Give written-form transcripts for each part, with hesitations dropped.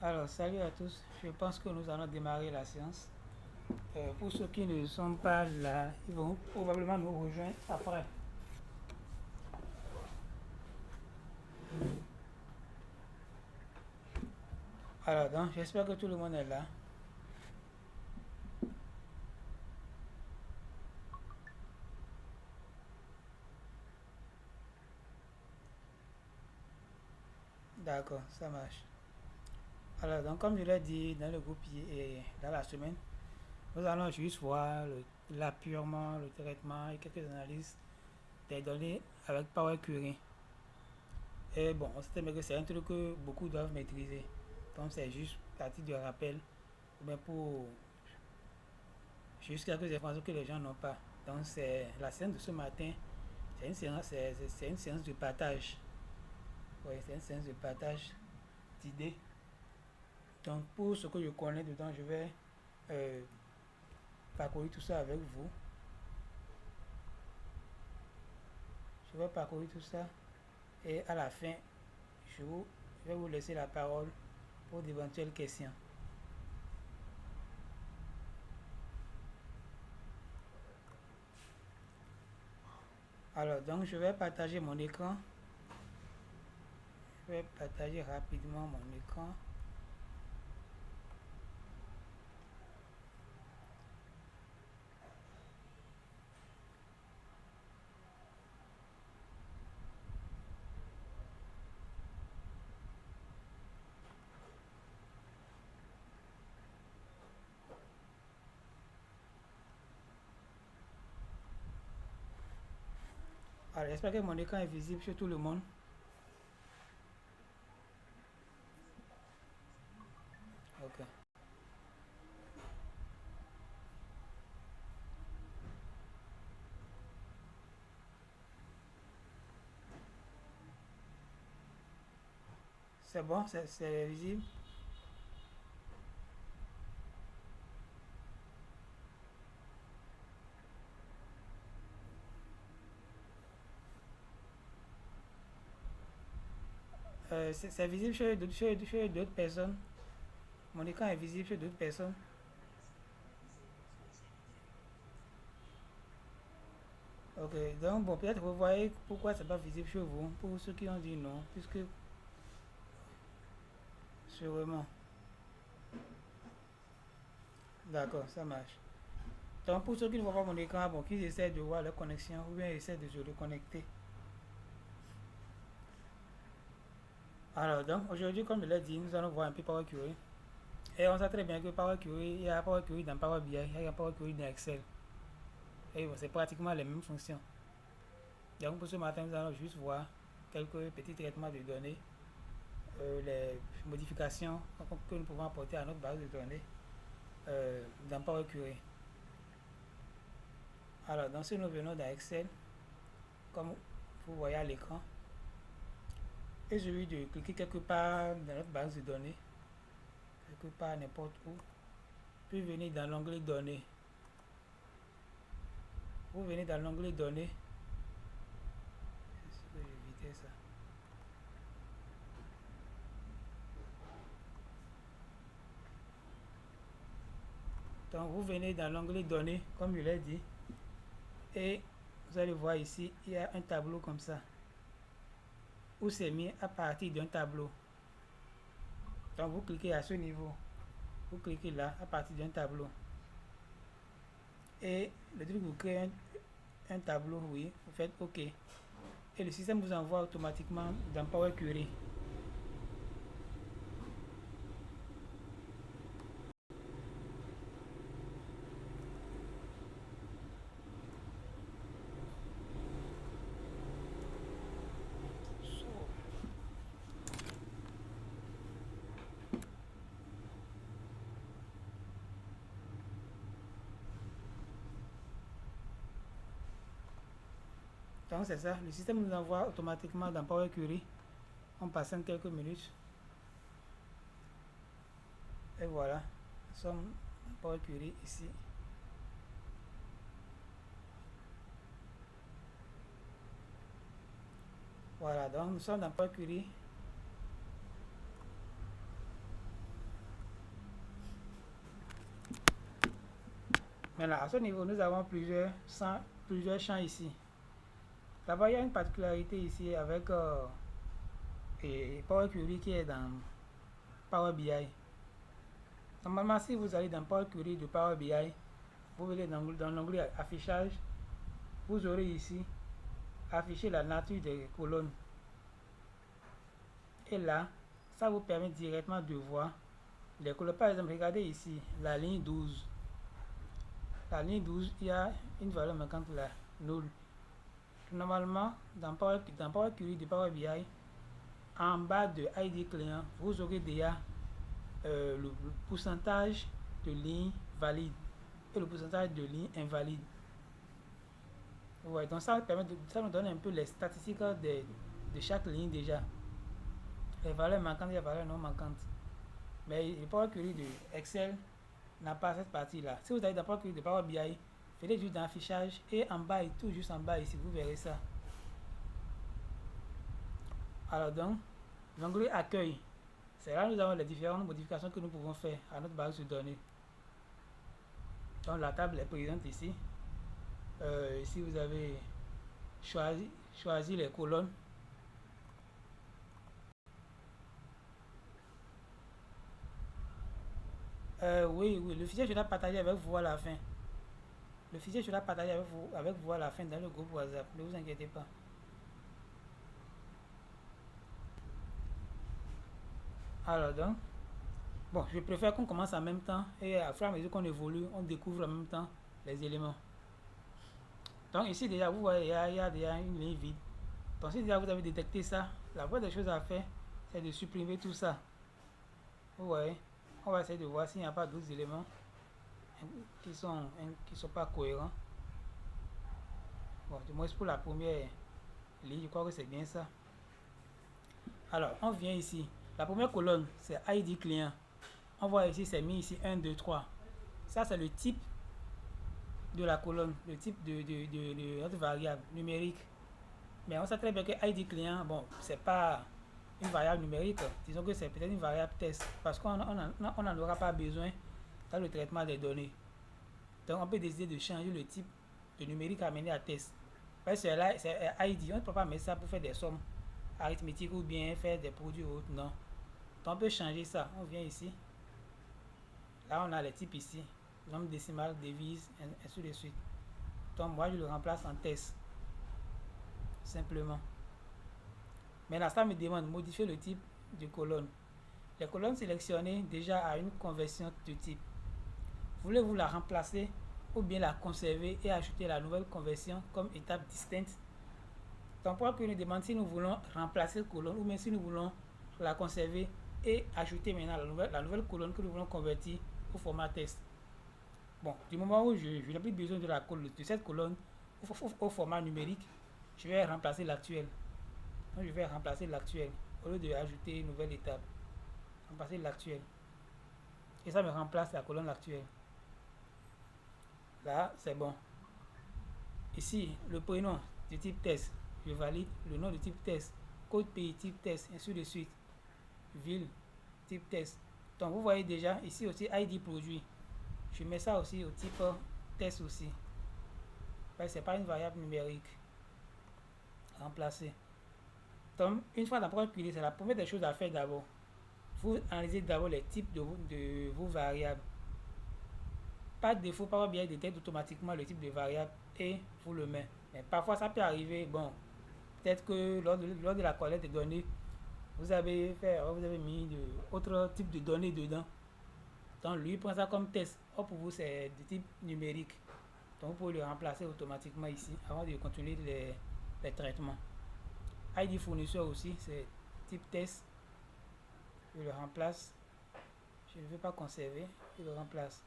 Alors, salut à tous. Je pense que nous allons démarrer la séance. Pour ceux qui ne sont pas là, ils vont probablement nous rejoindre après. Alors, donc, j'espère que tout le monde est là. D'accord, ça marche. Alors, donc, comme je l'ai dit dans le groupe et dans la semaine, nous allons juste voir l'appurement, le traitement et quelques analyses des données avec Power Query. Et bon, on sait que c'est un truc que beaucoup doivent maîtriser. Donc, c'est juste partie du rappel, ou bien pour juste quelques informations que les gens n'ont pas. Donc, c'est la séance de ce matin. C'est une séance de partage. Oui, c'est une séance de partage d'idées. Donc, pour ce que je connais dedans, je vais euh, parcourir tout ça avec vous. Je vais parcourir tout ça. Et à la fin, je, vous, je vais vous laisser la parole pour d'éventuelles questions. Alors, donc, je vais partager mon écran. Je vais partager rapidement mon écran. Alors, j'espère que mon écran est visible sur tout le monde. Ok. C'est bon, c'est visible. C'est visible chez d'autres personnes. Mon écran est visible chez d'autres personnes. Ok, donc bon, peut-être vous voyez pourquoi c'est pas visible chez vous, pour ceux qui ont dit non, puisque sûrement. D'accord, ça marche. Donc pour ceux qui ne voient pas mon écran, bon, qu'ils essaient de voir leur connexion ou bien essaient de se reconnecter. Alors donc aujourd'hui, comme je l'ai dit, nous allons voir un peu Power Query. Et on sait très bien que Power Query, il y a Power Query dans Power BI, il y a Power Query dans Excel. Et bon, c'est pratiquement les mêmes fonctions. Donc pour ce matin, nous allons juste voir quelques petits traitements de données, les modifications que nous pouvons apporter à notre base de données dans Power Query. Alors, donc si nous venons dans Excel, comme vous voyez à l'écran, il suffit de cliquer quelque part dans notre base de données, quelque part n'importe où, puis venir dans l'onglet données. Vous venez dans l'onglet données, je vais éviter ça. Donc vous venez dans l'onglet données, comme je l'ai dit, et vous allez voir ici, il y a un tableau comme ça, où c'est mis à partir d'un tableau. Donc vous cliquez à ce niveau, vous cliquez là à partir d'un tableau. Et le truc vous crée un tableau, oui, vous faites OK. Et le système vous envoie automatiquement dans Power Query. Donc c'est ça, le système nous envoie automatiquement dans Power Query en passant quelques minutes. Et voilà, nous sommes dans Power Query ici. Voilà, donc nous sommes dans Power Query. Maintenant, à ce niveau, nous avons plusieurs champs ici. D'abord, il y a une particularité ici avec Power Query qui est dans Power BI. Normalement, si vous allez dans Power Query de Power BI, vous allez dans l'onglet affichage, vous aurez ici afficher la nature des colonnes. Et là, ça vous permet directement de voir les colonnes. Par exemple, regardez ici, la ligne 12. La ligne 12, il y a une valeur manquante là, null. Normalement, dans Power Query de Power BI, en bas de ID client, vous aurez déjà le pourcentage de lignes valides et le pourcentage de lignes invalides. Ouais, donc ça nous donne un peu les statistiques de chaque ligne déjà. Les valeurs manquantes et les valeurs non manquantes. Mais le Power Query de Excel n'a pas cette partie-là. Si vous allez dans Power Query de Power BI, faites juste dans affichage et en bas et tout juste en bas ici, vous verrez ça. Alors donc, l'onglet accueil, c'est là que nous avons les différentes modifications que nous pouvons faire à notre base de données. Donc la table est présente ici. Ici vous avez choisi les colonnes. Oui, le fichier je l'ai partagé avec vous à la fin. Le fichier je l'ai partagé avec vous à la fin dans le groupe WhatsApp. Ne vous inquiétez pas. Alors donc, bon, je préfère qu'on commence en même temps et à fur et à mesure qu'on évolue, on découvre en même temps les éléments. Donc ici déjà, vous voyez, il y a déjà une ligne vide. Donc si déjà vous avez détecté ça, la première des choses à faire, c'est de supprimer tout ça. Vous voyez, on va essayer de voir s'il n'y a pas d'autres éléments qui sont pas cohérents. Bon, du moins pour la première ligne, je crois que c'est bien ça. Alors, on vient ici. La première colonne, c'est ID client. On voit ici, c'est mis ici 1, 2, 3. Ça, c'est le type de la colonne, le type de notre variable numérique. Mais on sait très bien que ID client, bon, c'est pas une variable numérique. Disons que c'est peut-être une variable test parce qu'on n'en aura pas besoin dans le traitement des données. Donc, on peut décider de changer le type de numérique amené à test. Parce que là, c'est ID. On ne peut pas mettre ça pour faire des sommes arithmétiques ou bien faire des produits ou autres. Non. Donc, on peut changer ça. On vient ici. Là, on a les types ici. Nombre décimal, devise, et ainsi de suite. Donc, moi, je le remplace en test. Simplement. Mais là, ça me demande de modifier le type de colonne. Les colonnes sélectionnées déjà à une conversion de type. Voulez-vous la remplacer ou bien la conserver et ajouter la nouvelle conversion comme étape distincte? Donc, pour que nous demande si nous voulons remplacer la colonne ou bien si nous voulons la conserver et ajouter maintenant la nouvelle colonne que nous voulons convertir au format test. Bon, du moment où je n'ai plus besoin de cette colonne au format numérique, je vais remplacer l'actuel. Donc, je vais remplacer l'actuel au lieu d'ajouter une nouvelle étape. Remplacer l'actuel. Et ça me remplace la colonne actuelle. Là, c'est bon. Ici, le prénom du type test, je valide. Le nom du type test, code pays type test, ainsi de suite. Ville, type test. Donc, vous voyez déjà, ici aussi, ID produit. Je mets ça aussi au type test aussi. Parce que ce n'est pas une variable numérique. Remplacer. Donc, une fois dans Power Query, c'est la première des choses à faire d'abord. Vous analysez d'abord les types de vos variables. Par défaut, Power BI détecte automatiquement le type de variable et vous le met. Mais parfois, ça peut arriver, bon, peut-être que lors de la collecte des données, vous avez mis autre type de données dedans. Donc, lui prend ça comme test. Or, pour vous, c'est de type numérique. Donc, vous pouvez le remplacer automatiquement ici avant de continuer les traitements. ID fournisseur aussi, c'est type test. Je le remplace. Je ne veux pas conserver. Je le remplace.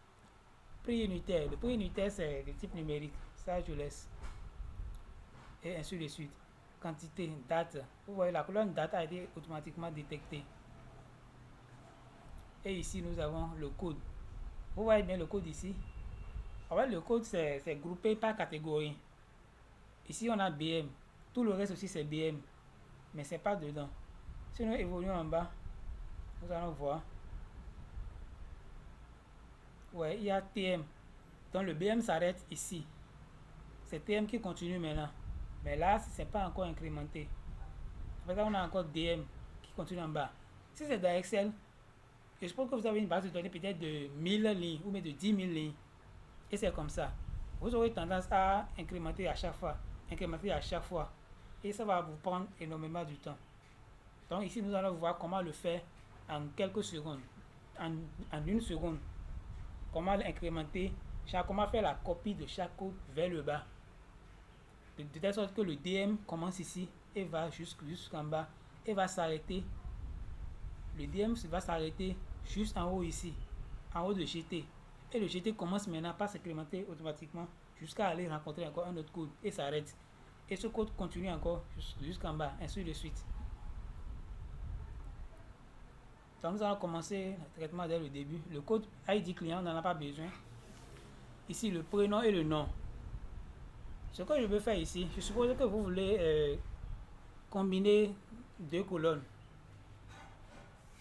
Prix unitaire. Le prix unitaire, c'est de type numérique. Ça, je laisse. Et ainsi de suite. Quantité, date. Vous voyez, la colonne date a été automatiquement détectée. Et ici, nous avons le code. Vous voyez bien le code ici. En fait, le code, c'est groupé par catégorie. Ici, on a BM. Tout le reste aussi, c'est BM. Mais c'est pas dedans. Si nous évoluons en bas, nous allons voir. Ouais, il y a TM. Donc le BM s'arrête ici. C'est TM qui continue maintenant. Mais là, ce n'est pas encore incrémenté. Après ça, on a encore DM qui continue en bas. Si c'est dans Excel, je suppose que vous avez une base de données peut-être de 1000 lignes ou même de 10 000 lignes. Et c'est comme ça. Vous aurez tendance à incrémenter à chaque fois. Incrémenter à chaque fois. Et ça va vous prendre énormément du temps. Donc ici, nous allons voir comment le faire en quelques secondes. En une seconde. Comment incrémenter, comment faire la copie de chaque code vers le bas. De telle sorte que le DM commence ici et va jusqu'en bas et va s'arrêter. Le DM va s'arrêter juste en haut ici, en haut de GT. Et le GT commence maintenant par s'incrémenter automatiquement jusqu'à aller rencontrer encore un autre code et s'arrête. Et ce code continue encore jusqu'en bas, ainsi de suite. Donc nous allons commencer le traitement dès le début. Le code ID client, on n'en a pas besoin. Ici, le prénom et le nom. Ce que je veux faire ici, je suppose que vous voulez combiner deux colonnes.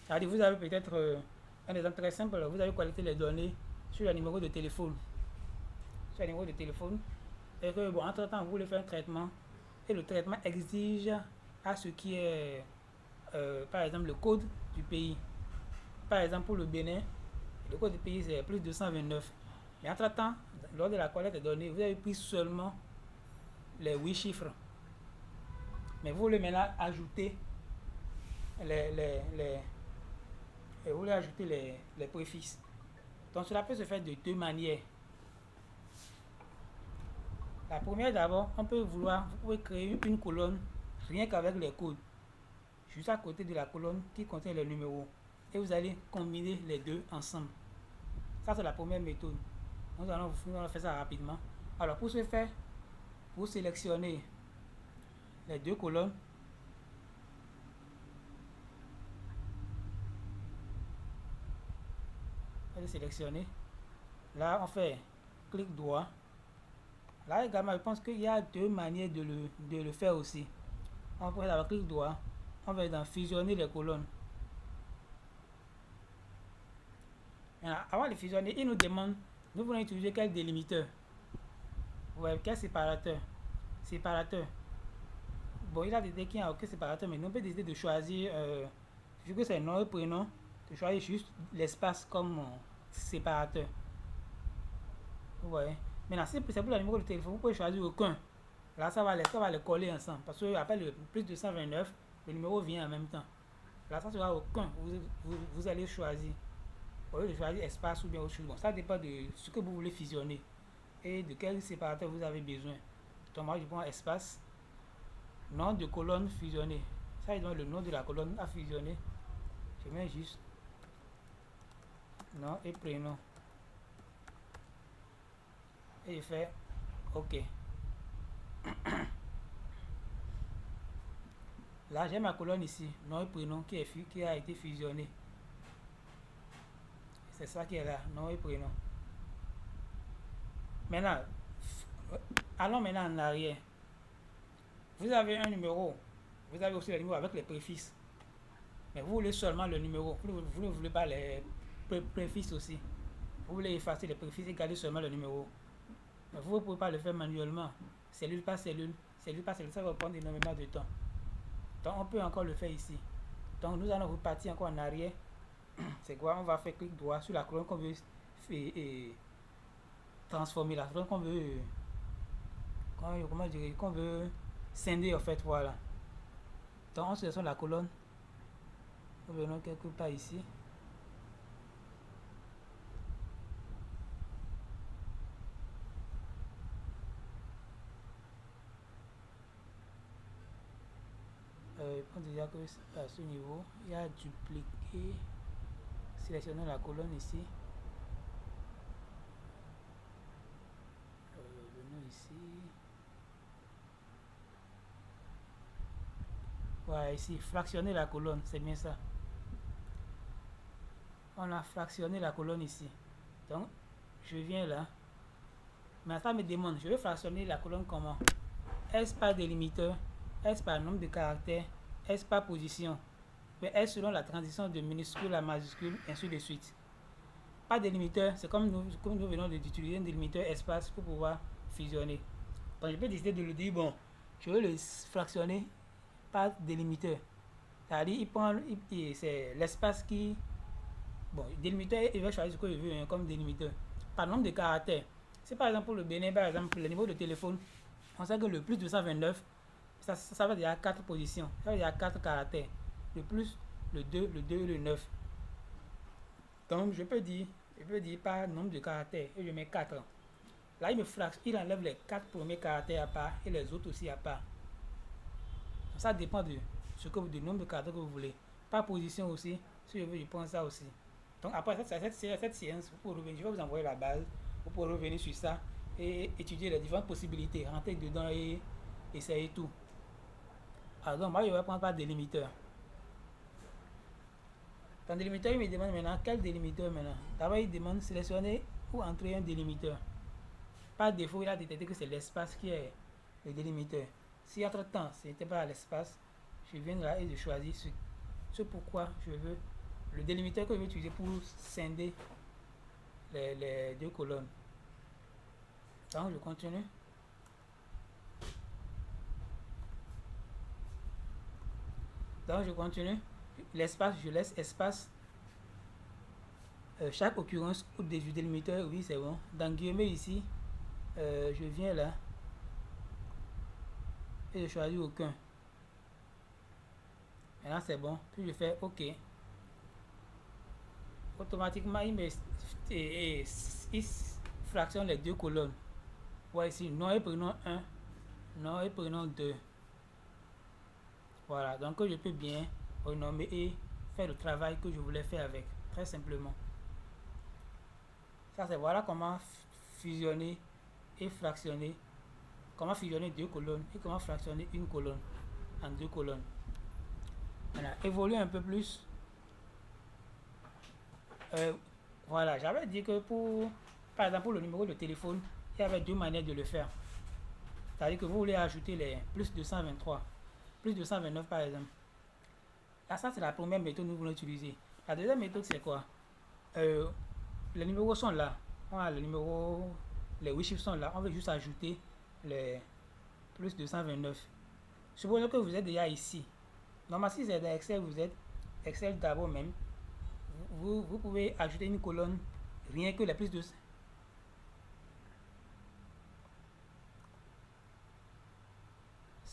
C'est-à-dire, vous avez peut-être un exemple très simple. Vous avez collecté les données sur le numéro de téléphone. Sur le numéro de téléphone. Et que, bon, entre-temps, vous voulez faire un traitement. Et le traitement exige à ce qui est, par exemple, le code du pays. Par exemple, pour le Bénin, le code du pays, c'est plus 229. Mais entre-temps, lors de la collecte des données, vous avez pris seulement les 8 chiffres. Mais vous voulez maintenant ajouter vous voulez ajouter les préfixes. Donc cela peut se faire de deux manières. La première d'abord, vous pouvez créer une colonne rien qu'avec les codes. Juste à côté de la colonne qui contient les numéros. Et vous allez combiner les deux ensemble. Ça c'est la première méthode. Nous allons faire ça rapidement. Alors pour ce faire, vous sélectionnez les deux colonnes. Vous sélectionnez. Là on fait clic droit. Là également je pense qu'il y a deux manières de le faire aussi. On peut faire avec clic droit. On va dans fusionner les colonnes. Alors, avant de fusionner, il nous demande, nous voulons utiliser quel délimiteur. Ouais, quel séparateur. Séparateur. Bon, il a décidé qu'il n'y a aucun séparateur, mais nous on peut décider de choisir, vu que c'est nom et prénom, de choisir juste l'espace comme séparateur. Vous voyez. Maintenant, si c'est pour le numéro de téléphone, vous pouvez choisir aucun. Là, ça va les coller ensemble. Parce que après le plus de 129, le numéro vient en même temps. Là, ça sera aucun. Vous allez choisir. Au lieu de choisir espace ou bien autre chose. Bon, ça dépend de ce que vous voulez fusionner et de quel séparateur vous avez besoin. Donc moi je prends espace, nom de colonne fusionné. Ça il donne le nom de la colonne à fusionner. Je mets juste nom et prénom. Et je fais OK. Là j'ai ma colonne ici, nom et prénom qui a été fusionné. C'est ça qui est là, nom et prénom. Maintenant, allons maintenant en arrière. Vous avez un numéro. Vous avez aussi le numéro avec les préfixes. Mais vous voulez seulement le numéro. Vous ne voulez pas les préfixes aussi. Vous voulez effacer les préfixes et garder seulement le numéro. Mais vous ne pouvez pas le faire manuellement. Cellule par cellule. Cellule par cellule, ça va prendre énormément de temps. Donc on peut encore le faire ici. Donc nous allons repartir encore en arrière. C'est quoi? On va faire clic droit sur la colonne qu'on veut transformer, la colonne qu'on veut qu'on veut scinder en fait. Voilà. Donc on sélectionne la colonne. Nous venons quelque part ici. On déjà que à ce niveau, il y a dupliquer. Sélectionnons la colonne ici. Venons ici. Voilà, ici, fractionner la colonne, c'est bien ça. On a fractionné la colonne ici. Donc, je viens là. Mais ça me demande, je vais fractionner la colonne comment? Est-ce par délimiteur? Est-ce par nombre de caractères? Est-ce par position? Mais est-ce selon la transition de minuscule à majuscule, ainsi de suite. pas délimiteur, c'est comme nous venons d'utiliser un délimiteur espace pour pouvoir fusionner. Donc je peux décider de le dire, bon, je veux le fractionner par délimiteur. C'est-à-dire, c'est l'espace qui... Bon, délimiteur, il va choisir ce que je veux comme délimiteur. Par nombre de caractères. Si par exemple pour le Bénin, par exemple, le niveau de téléphone, on sait que le plus 229, ça veut dire 4 positions. Ça veut dire 4 caractères. Le plus, le 2 et le 9. Donc je peux dire par nombre de caractères et je mets 4. Là, il enlève les 4 premiers caractères à part et les autres aussi à part. Ça dépend du nombre de caractères que vous voulez. Par position aussi, si je veux, je prends ça aussi. Donc après cette séance, je vais vous envoyer la base. Vous pourrez revenir sur ça et étudier les différentes possibilités, rentrer dedans et essayer tout. Alors donc moi je vais prendre par délimiteur. Dans délimiteur, il me demande maintenant quel délimiteur maintenant. D'abord il demande sélectionner ou entrer un délimiteur. Par défaut, il a détecté que c'est l'espace qui est le délimiteur. Si entre temps ce n'était pas l'espace, je viens là et je choisis ce pourquoi je veux le délimiteur que je vais utiliser pour scinder les deux colonnes. Donc je continue. Donc je continue. L'espace, je laisse espace. Chaque occurrence du délimiteur, oui c'est bon. Dans guillemets ici, je viens là et je choisis aucun. Maintenant c'est bon. Puis je fais OK. Automatiquement il fractionne les deux colonnes. Voilà ici, nom et prénom 1, nom et prénom 2. Voilà, donc je peux bien renommer et faire le travail que je voulais faire avec, très simplement. Ça c'est voilà comment fusionner et fractionner, comment fusionner deux colonnes et comment fractionner une colonne en deux colonnes. Voilà, évoluer un peu plus. Voilà, j'avais dit que par exemple pour le numéro de téléphone, il y avait deux manières de le faire. C'est-à-dire que vous voulez ajouter les plus 223, plus 229 par exemple. Là, ça c'est la première méthode que nous voulons utiliser. La deuxième méthode c'est quoi? Les numéros sont là. Voilà, les 8 chiffres sont là. On veut juste ajouter les plus 229. Supposons que vous êtes déjà ici. Normalement, si c'est dans Excel, vous êtes Excel d'abord même. Vous pouvez ajouter une colonne rien que les plus de...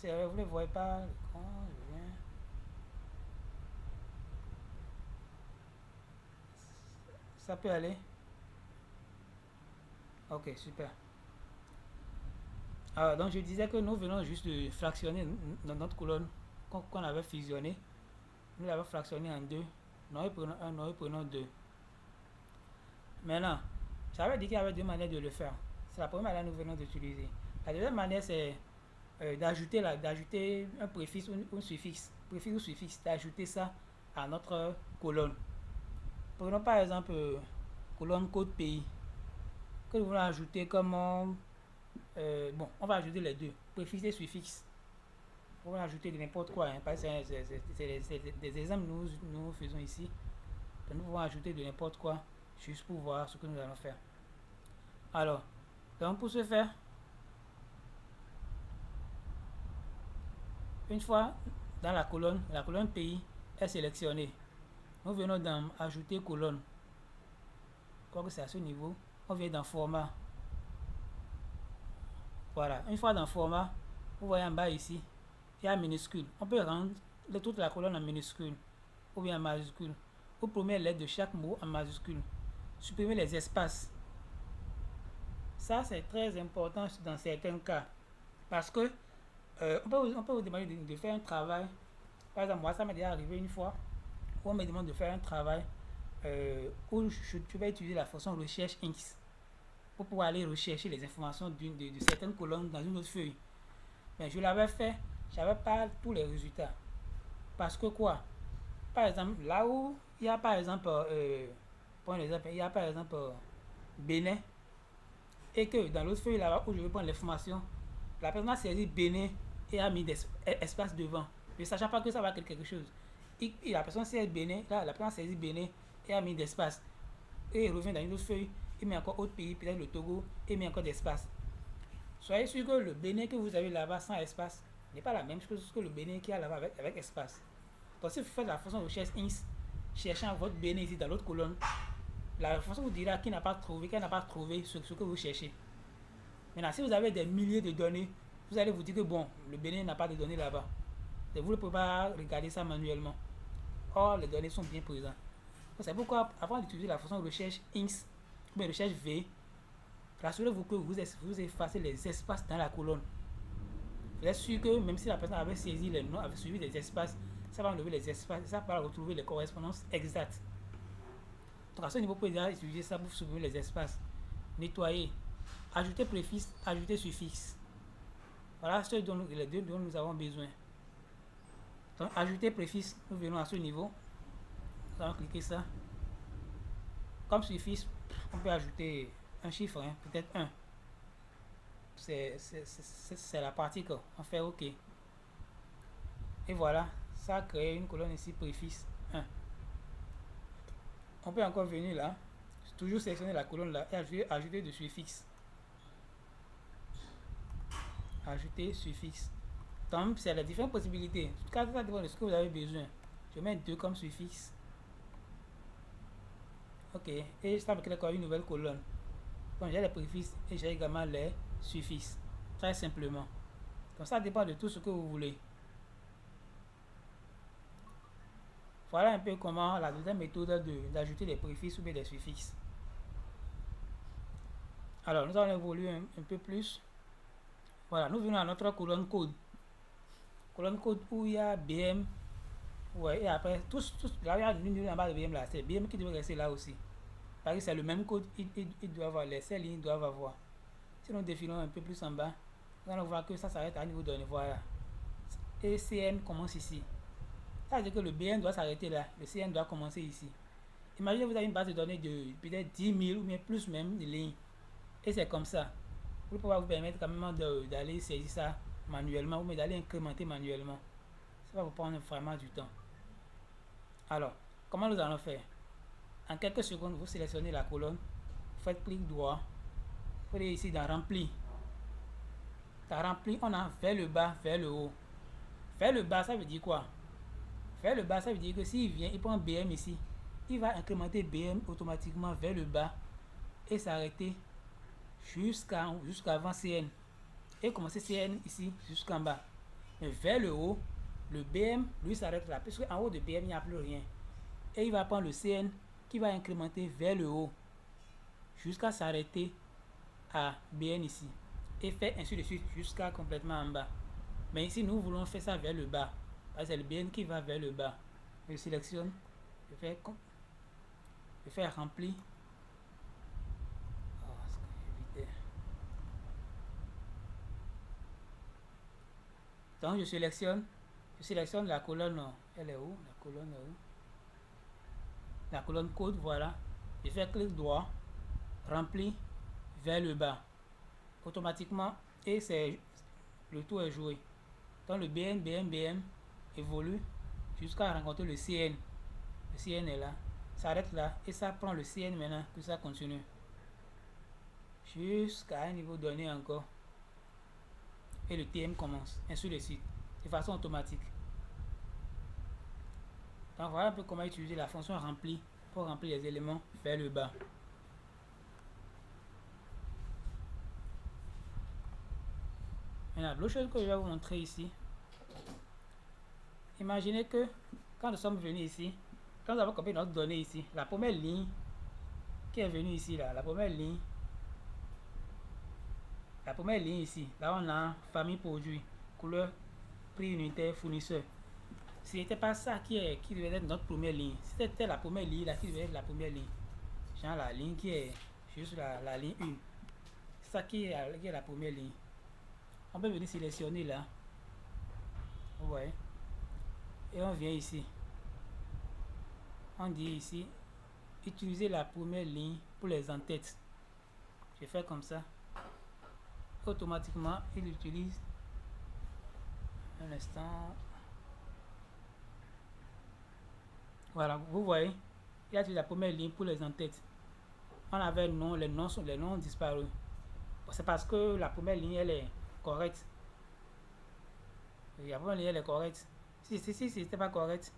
Vous ne le voyez pas. Je viens. Ça peut aller. Ok, super. Alors, donc je disais que nous venons juste de fractionner notre colonne qu'on avait fusionné. Nous l'avons fractionné en deux. Nom et prénom 1, nom et prénom 2. Maintenant, j'avais dit qu'il y avait deux manières de le faire. C'est la première manière que nous venons d'utiliser. La deuxième manière, c'est d'ajouter un préfixe ou un suffixe. Préfixe ou suffixe, d'ajouter ça à notre colonne. Prenons par exemple colonne code pays. Que nous voulons ajouter comme... bon, on va ajouter les deux. Préfixe et suffixe. On va ajouter de n'importe quoi. Hein, parce que c'est des exemples que nous faisons ici. Donc, nous pouvons ajouter de n'importe quoi. Juste pour voir ce que nous allons faire. Alors, donc pour ce faire, une fois dans la colonne pays est sélectionnée. Nous venons dans ajouter colonne. Quoique c'est à ce niveau, on vient dans format. Voilà, une fois dans format, vous voyez en bas ici, il y a minuscule. On peut rendre toute la colonne en minuscule ou bien en majuscule. Ou première lettre de chaque mot en majuscule. Supprimer les espaces. Ça, c'est très important dans certains cas. Parce que on peut vous demander de faire un travail. Par exemple, moi, ça m'est déjà arrivé une fois où on me demande de faire un travail où je vais utiliser la fonction recherche X pour pouvoir aller rechercher les informations de certaines colonnes dans une autre feuille. Mais je l'avais fait, je n'avais pas tous les résultats. Parce que quoi? Par exemple, là où il y a par exemple, pour un exemple, il y a par exemple Bénin, et que dans l'autre feuille là-bas où je veux prendre l'information, la personne a saisi Bénin et a mis des espaces devant, ne sachant pas que ça va être quelque chose. La personne saisit Bénin, là, la personne a saisi Bénin et a mis des espaces. et il revient dans une autre feuille, il met encore autre pays, peut-être le Togo, et il met encore d'espace. Soyez sûr que le Bénin que vous avez là-bas sans espace n'est pas la même chose que le Bénin qui a là-bas avec espace. Donc si vous faites la fonction de recherche INS, cherchant votre Bénin ici dans l'autre colonne, la fonction vous dira qu'il n'a pas trouvé ce que vous cherchez. Maintenant, si vous avez des milliers de données, vous allez vous dire que bon, le Bénin n'a pas de données là-bas. Et vous ne pouvez pas regarder ça manuellement. Or, les données sont bien présentes. C'est pourquoi, avant d'utiliser la fonction de recherche INS ou recherche V, rassurez-vous que vous effacez les espaces dans la colonne. Vous êtes sûr que même si la personne avait saisi les noms, avait suivi des espaces, ça va enlever les espaces, ça va retrouver les correspondances exactes. Donc à ce niveau, vous pouvez déjà utiliser ça pour supprimer les espaces. Nettoyer, ajouter préfixe, ajouter suffixe. Voilà les deux dont nous avons besoin. Donc ajouter préfixe, nous venons à ce niveau. Nous allons cliquer ça. Comme suffixe, on peut ajouter un chiffre, hein, peut-être 1. C'est la partie qu'on fait OK. Et voilà, ça a créé une colonne ici, préfixe 1. On peut encore venir là, toujours sélectionner la colonne là et ajouter de suffixe. Ajouter suffixe. Donc, c'est les différentes possibilités. En tout cas, ça dépend de ce que vous avez besoin. Je mets 2 comme suffixe. OK. Et ça me crée encore une nouvelle colonne. Donc, j'ai les préfixes et j'ai également les suffixes. Très simplement. Donc, ça dépend de tout ce que vous voulez. Voilà un peu comment la deuxième méthode d'ajouter des préfixes ou bien des suffixes. Alors, nous allons évoluer un peu plus. Voilà, nous venons à notre colonne code. Colonne code où il y a BM. Ouais, et après, là, il y a une en bas de BM là. C'est BM qui doit rester là aussi. Parce que c'est le même code, il doit avoir, ces lignes doivent avoir. Si nous défilons un peu plus en bas, nous allons voir que ça s'arrête à un niveau donné. Voilà. Et CN commence ici. Ça veut dire que le BN doit s'arrêter là. Le CN doit commencer ici. Imaginez que vous avez une base de données de peut-être 10 000 ou bien plus même de lignes. Et c'est comme ça. Vous pouvez vous permettre quand même d'aller saisir ça manuellement ou bien d'aller incrémenter manuellement. Ça va vous prendre vraiment du temps. Alors, comment nous allons faire? En quelques secondes, vous sélectionnez la colonne, vous faites clic droit, vous allez ici dans rempli. Dans rempli, on a vers le bas, vers le haut. Vers le bas, ça veut dire quoi? Vers le bas, ça veut dire que s'il vient, il prend BM ici, il va incrémenter BM automatiquement vers le bas et s'arrêter jusqu'avant CN. Et commencer CN ici jusqu'en bas. Mais vers le haut, le BM, lui, s'arrête là. Parce qu'en haut de BM, il n'y a plus rien. Et il va prendre le CN qui va incrémenter vers le haut jusqu'à s'arrêter à BN ici. Et faire ainsi de suite jusqu'à complètement en bas. Mais ici, nous voulons faire ça vers le bas. Parce que c'est le BN qui va vers le bas. Je sélectionne. Je fais rempli. Donc je sélectionne la colonne. Elle est où? La colonne est où? La colonne code, voilà. Je fais clic droit, rempli vers le bas. Automatiquement, et c'est le tour est joué. Donc le BN évolue jusqu'à rencontrer le CN. Le CN est là. Ça arrête là et ça prend le CN maintenant, que ça continue. Jusqu'à un niveau donné encore. Et le TM commence, ainsi de suite, de façon automatique. Donc voilà un peu comment utiliser la fonction rempli pour remplir les éléments vers le bas. Maintenant, l'autre chose que je vais vous montrer ici, imaginez que quand nous sommes venus ici, quand nous avons copié notre donnée ici, la première ligne qui est venue ici, là, la première ligne ici, là on a famille produit, couleur, prix unitaire, fournisseur. Ce n'était pas ça qui devait être notre première ligne. C'était la première ligne là qui devait être la première ligne. Genre la ligne qui est juste la ligne 1. C'est ça qui est la première ligne. On peut venir sélectionner là. Vous voyez. Et on vient ici. On dit ici, utiliser la première ligne pour les en-têtes. Je fais comme ça. Automatiquement, il utilise. Un instant. Voilà, vous voyez, il y a la première ligne pour les en-têtes. on avait le nom, les noms ont disparu. C'est parce que la première ligne, elle est correcte. La première ligne, elle est correcte. Si c'était pas correct,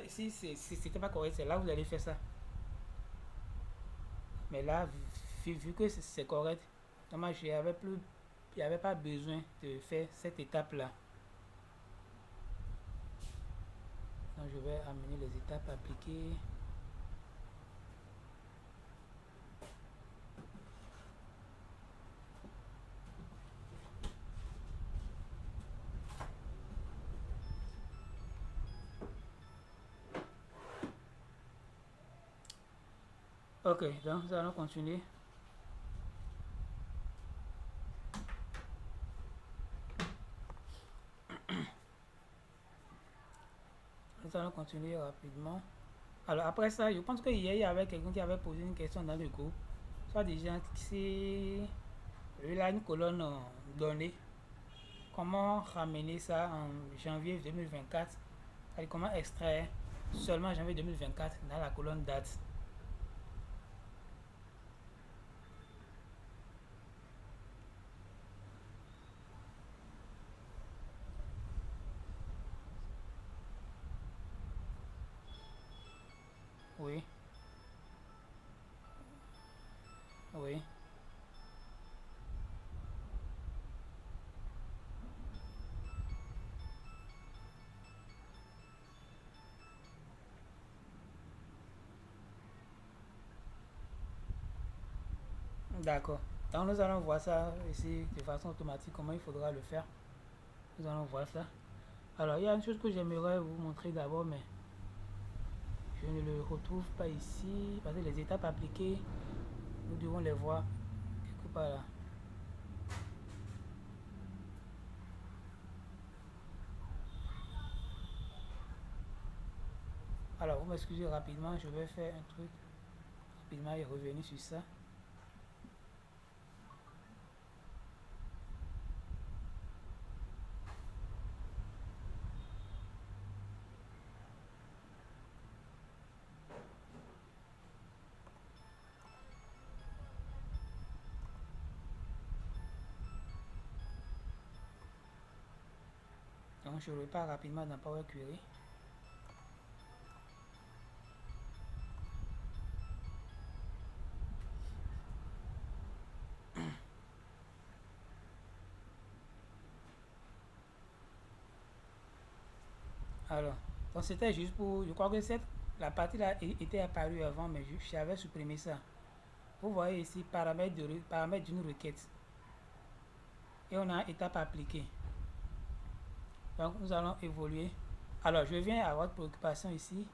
si c'était pas correct, c'est là où vous allez faire ça. Mais là, vu que c'est correct, moi, il n'y avait pas besoin de faire cette étape-là. Donc, je vais amener les étapes appliquées. Ok, donc nous allons continuer. Nous allons continuer rapidement. Alors après ça, je pense qu'il y avait quelqu'un qui avait posé une question dans le groupe. Soit déjà, si là une colonne donnée, comment ramener ça en janvier 2024? Comment extraire seulement janvier 2024 dans la colonne date? Oui, oui. D'accord. Donc nous allons voir ça ici de façon automatique, comment il faudra le faire. Nous allons voir ça. Alors il y a une chose que j'aimerais vous montrer d'abord, mais je ne le retrouve pas ici, parce que les étapes appliquées, nous devons les voir quelque part là. Alors vous m'excusez rapidement, je vais faire un truc rapidement et revenir sur ça. Donc je repars rapidement dans Power Query. Alors, donc c'était juste pour, je crois que la partie là était apparue avant, mais j'avais supprimé ça. Vous voyez ici paramètres d'une requête. Et on a étape appliquée. Donc nous allons évoluer. Alors je viens à votre préoccupation ici,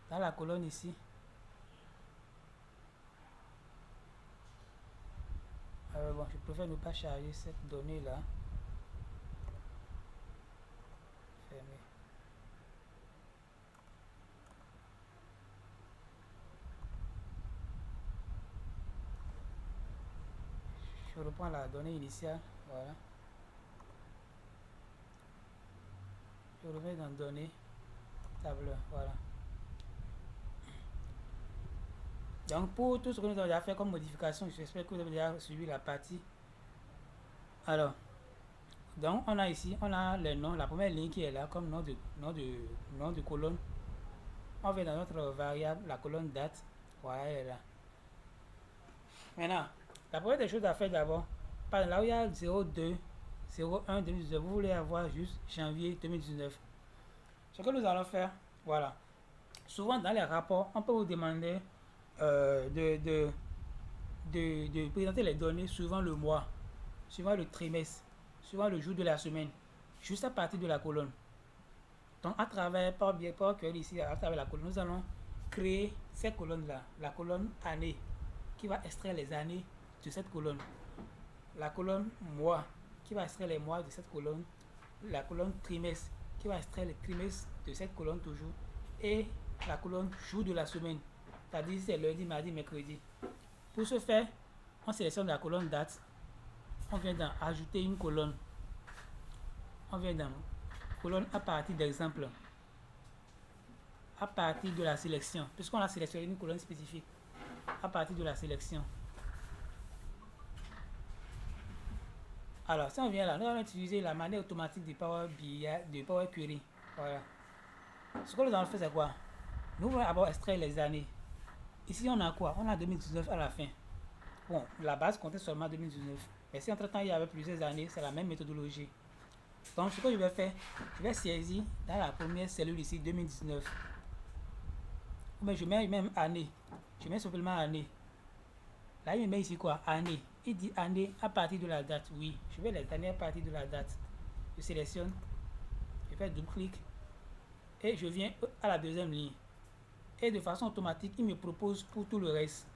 dans la colonne ici. Bon, je préfère ne pas charger cette donnée là. Fermé. Je reprends la donnée initiale. Voilà. Je reviens dans données, tableur. Voilà. Donc pour tout ce que nous avons déjà fait comme modification, j'espère que vous avez déjà suivi la partie. Alors, donc on a ici, on a le nom, la première ligne qui est là comme nom de colonne. On vient dans notre variable, la colonne date. Voilà, elle est là. Maintenant, la première des choses à faire d'abord, par là où il y a 02, 01 2019, vous voulez avoir juste janvier 2019. Ce que nous allons faire, voilà. Souvent dans les rapports, on peut vous demander de présenter les données suivant le mois, suivant le trimestre, suivant le jour de la semaine, juste à partir de la colonne. Donc à travers Power Query ici, à travers la colonne, nous allons créer cette colonne-là, la colonne année, qui va extraire les années de cette colonne. La colonne mois, qui va extraire les mois de cette colonne. La colonne trimestre, qui va extraire les trimestres de cette colonne toujours. Et la colonne jour de la semaine, c'est-à-dire c'est lundi, mardi, mercredi. Pour ce faire, on sélectionne la colonne date. On vient d'en ajouter une colonne. On vient dans colonne à partir d'exemple. À partir de la sélection, puisqu'on a sélectionné une colonne spécifique. à partir de la sélection. Alors, si on vient là, nous allons utiliser la manière automatique de Power BI, de Power Query. Voilà. Ce que nous allons faire, c'est quoi? Nous allons d'abord extraire les années. Ici, on a quoi? On a 2019 à la fin. Bon, la base comptait seulement 2019. Mais si entre-temps, il y avait plusieurs années, c'est la même méthodologie. Donc, ce que je vais faire, je vais saisir dans la première cellule ici, 2019. Mais je mets même année. Je mets simplement année. Là, il me met ici quoi? Année. Il dit année à partir de la date. Oui, je vais les années à partir de la date. Je sélectionne. Je fais double-clic. Et je viens à la deuxième ligne. Et de façon automatique, il me propose pour tout le reste.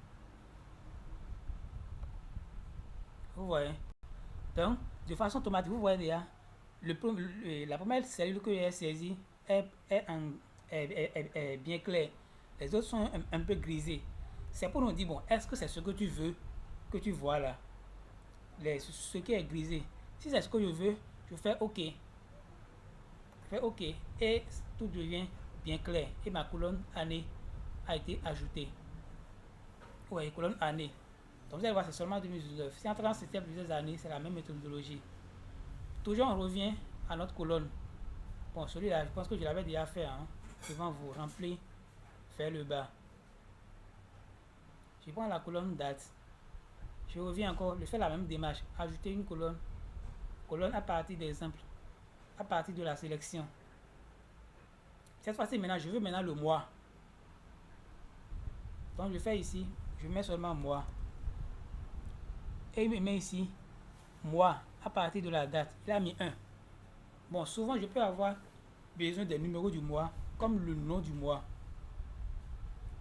Vous voyez? Donc, de façon automatique, vous voyez déjà, la première cellule que j'ai saisie est bien claire. Les autres sont un peu grisés. C'est pour nous dire, bon, est-ce que c'est ce que tu veux que tu vois là? Ce qui est grisé. Si c'est ce que je veux, je fais OK. Je fais OK. Et tout devient bien clair. Et ma colonne année a été ajoutée. Oui, colonne année. Donc vous allez voir, c'est seulement 2019. Si en train c'était plusieurs années, c'est la même méthodologie. Toujours on revient à notre colonne. Bon, celui-là, je pense que je l'avais déjà fait. Hein. Devant vous, remplir, faire le bas. Je prends la colonne date. Je reviens encore, je fais la même démarche. Ajouter une colonne. Colonne à partir d'exemple. À partir de la sélection. Cette fois-ci, maintenant, je veux maintenant le mois. Donc, je fais ici, je mets seulement mois. Et il me met ici, mois, à partir de la date. Il a mis 1. Bon, souvent, je peux avoir besoin des numéros du mois, comme le nom du mois.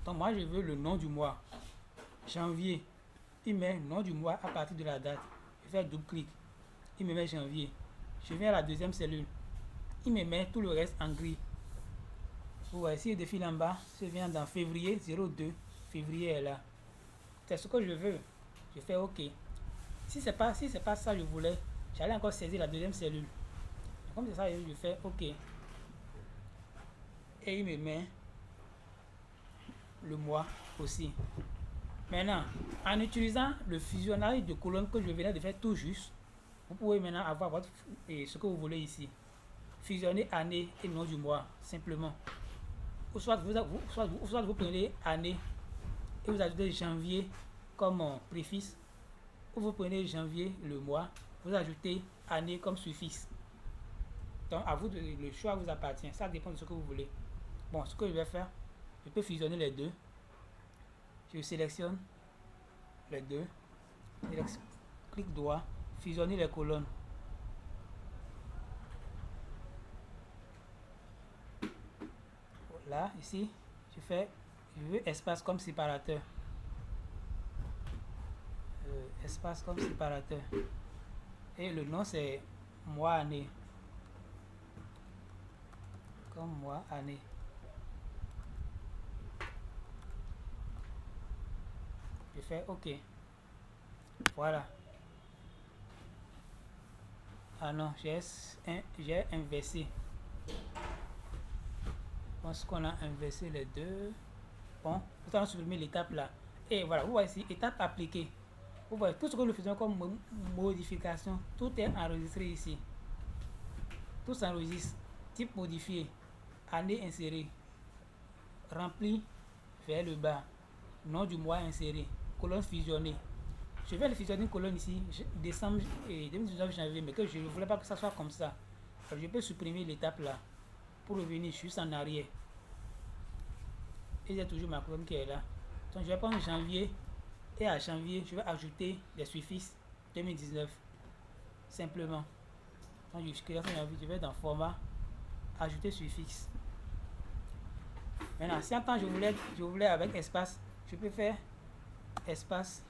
Donc, moi, je veux le nom du mois. Janvier. Il met nom du mois à partir de la date. Je fais double-clic. Il me met janvier. Je viens à la deuxième cellule. Il me met tout le reste en gris. Vous voyez, si je défile en bas, je viens dans février 02. Février est là. C'est ce que je veux. Je fais OK. Si c'est pas ça que je voulais, j'allais encore saisir la deuxième cellule. Comme c'est ça, je fais OK. Et il me met le mois aussi. Maintenant, en utilisant le fusionnage de colonnes que je venais de faire tout juste, vous pouvez maintenant avoir ce que vous voulez ici. Fusionner année et nom du mois, simplement. Ou soit vous prenez année et vous ajoutez janvier comme préfixe, ou vous prenez janvier, le mois, vous ajoutez année comme suffixe. Donc, à vous, le choix vous appartient. Ça dépend de ce que vous voulez. Bon, ce que je vais faire, je peux fusionner les deux. Je sélectionne les deux. Clic droit, fusionner les colonnes. Là, ici, je veux espace comme séparateur. Espace comme séparateur. Et le nom, c'est mois, année. Comme mois, année. Je fais OK. Voilà. Ah non, j'ai inversé. Je pense qu'on a inversé les deux. Bon, nous allons supprimer l'étape là. Et voilà, vous voyez ici, étape appliquée. Vous voyez, tout ce que nous faisons comme modification, tout est enregistré ici. Tout s'enregistre. Type modifié. Année insérée. Rempli vers le bas. Nom du mois inséré. Colonne fusionnée. Je vais le fusionner une colonne ici, décembre et 2019 janvier, mais que je ne voulais pas que ça soit comme ça. Alors je peux supprimer l'étape là pour revenir juste en arrière. Et j'ai toujours ma colonne qui est là. Donc je vais prendre janvier et à janvier, je vais ajouter les suffixes 2019. Simplement. Donc je vais dans format, ajouter suffixe. Maintenant, si en temps je voulais avec espace, je peux faire espace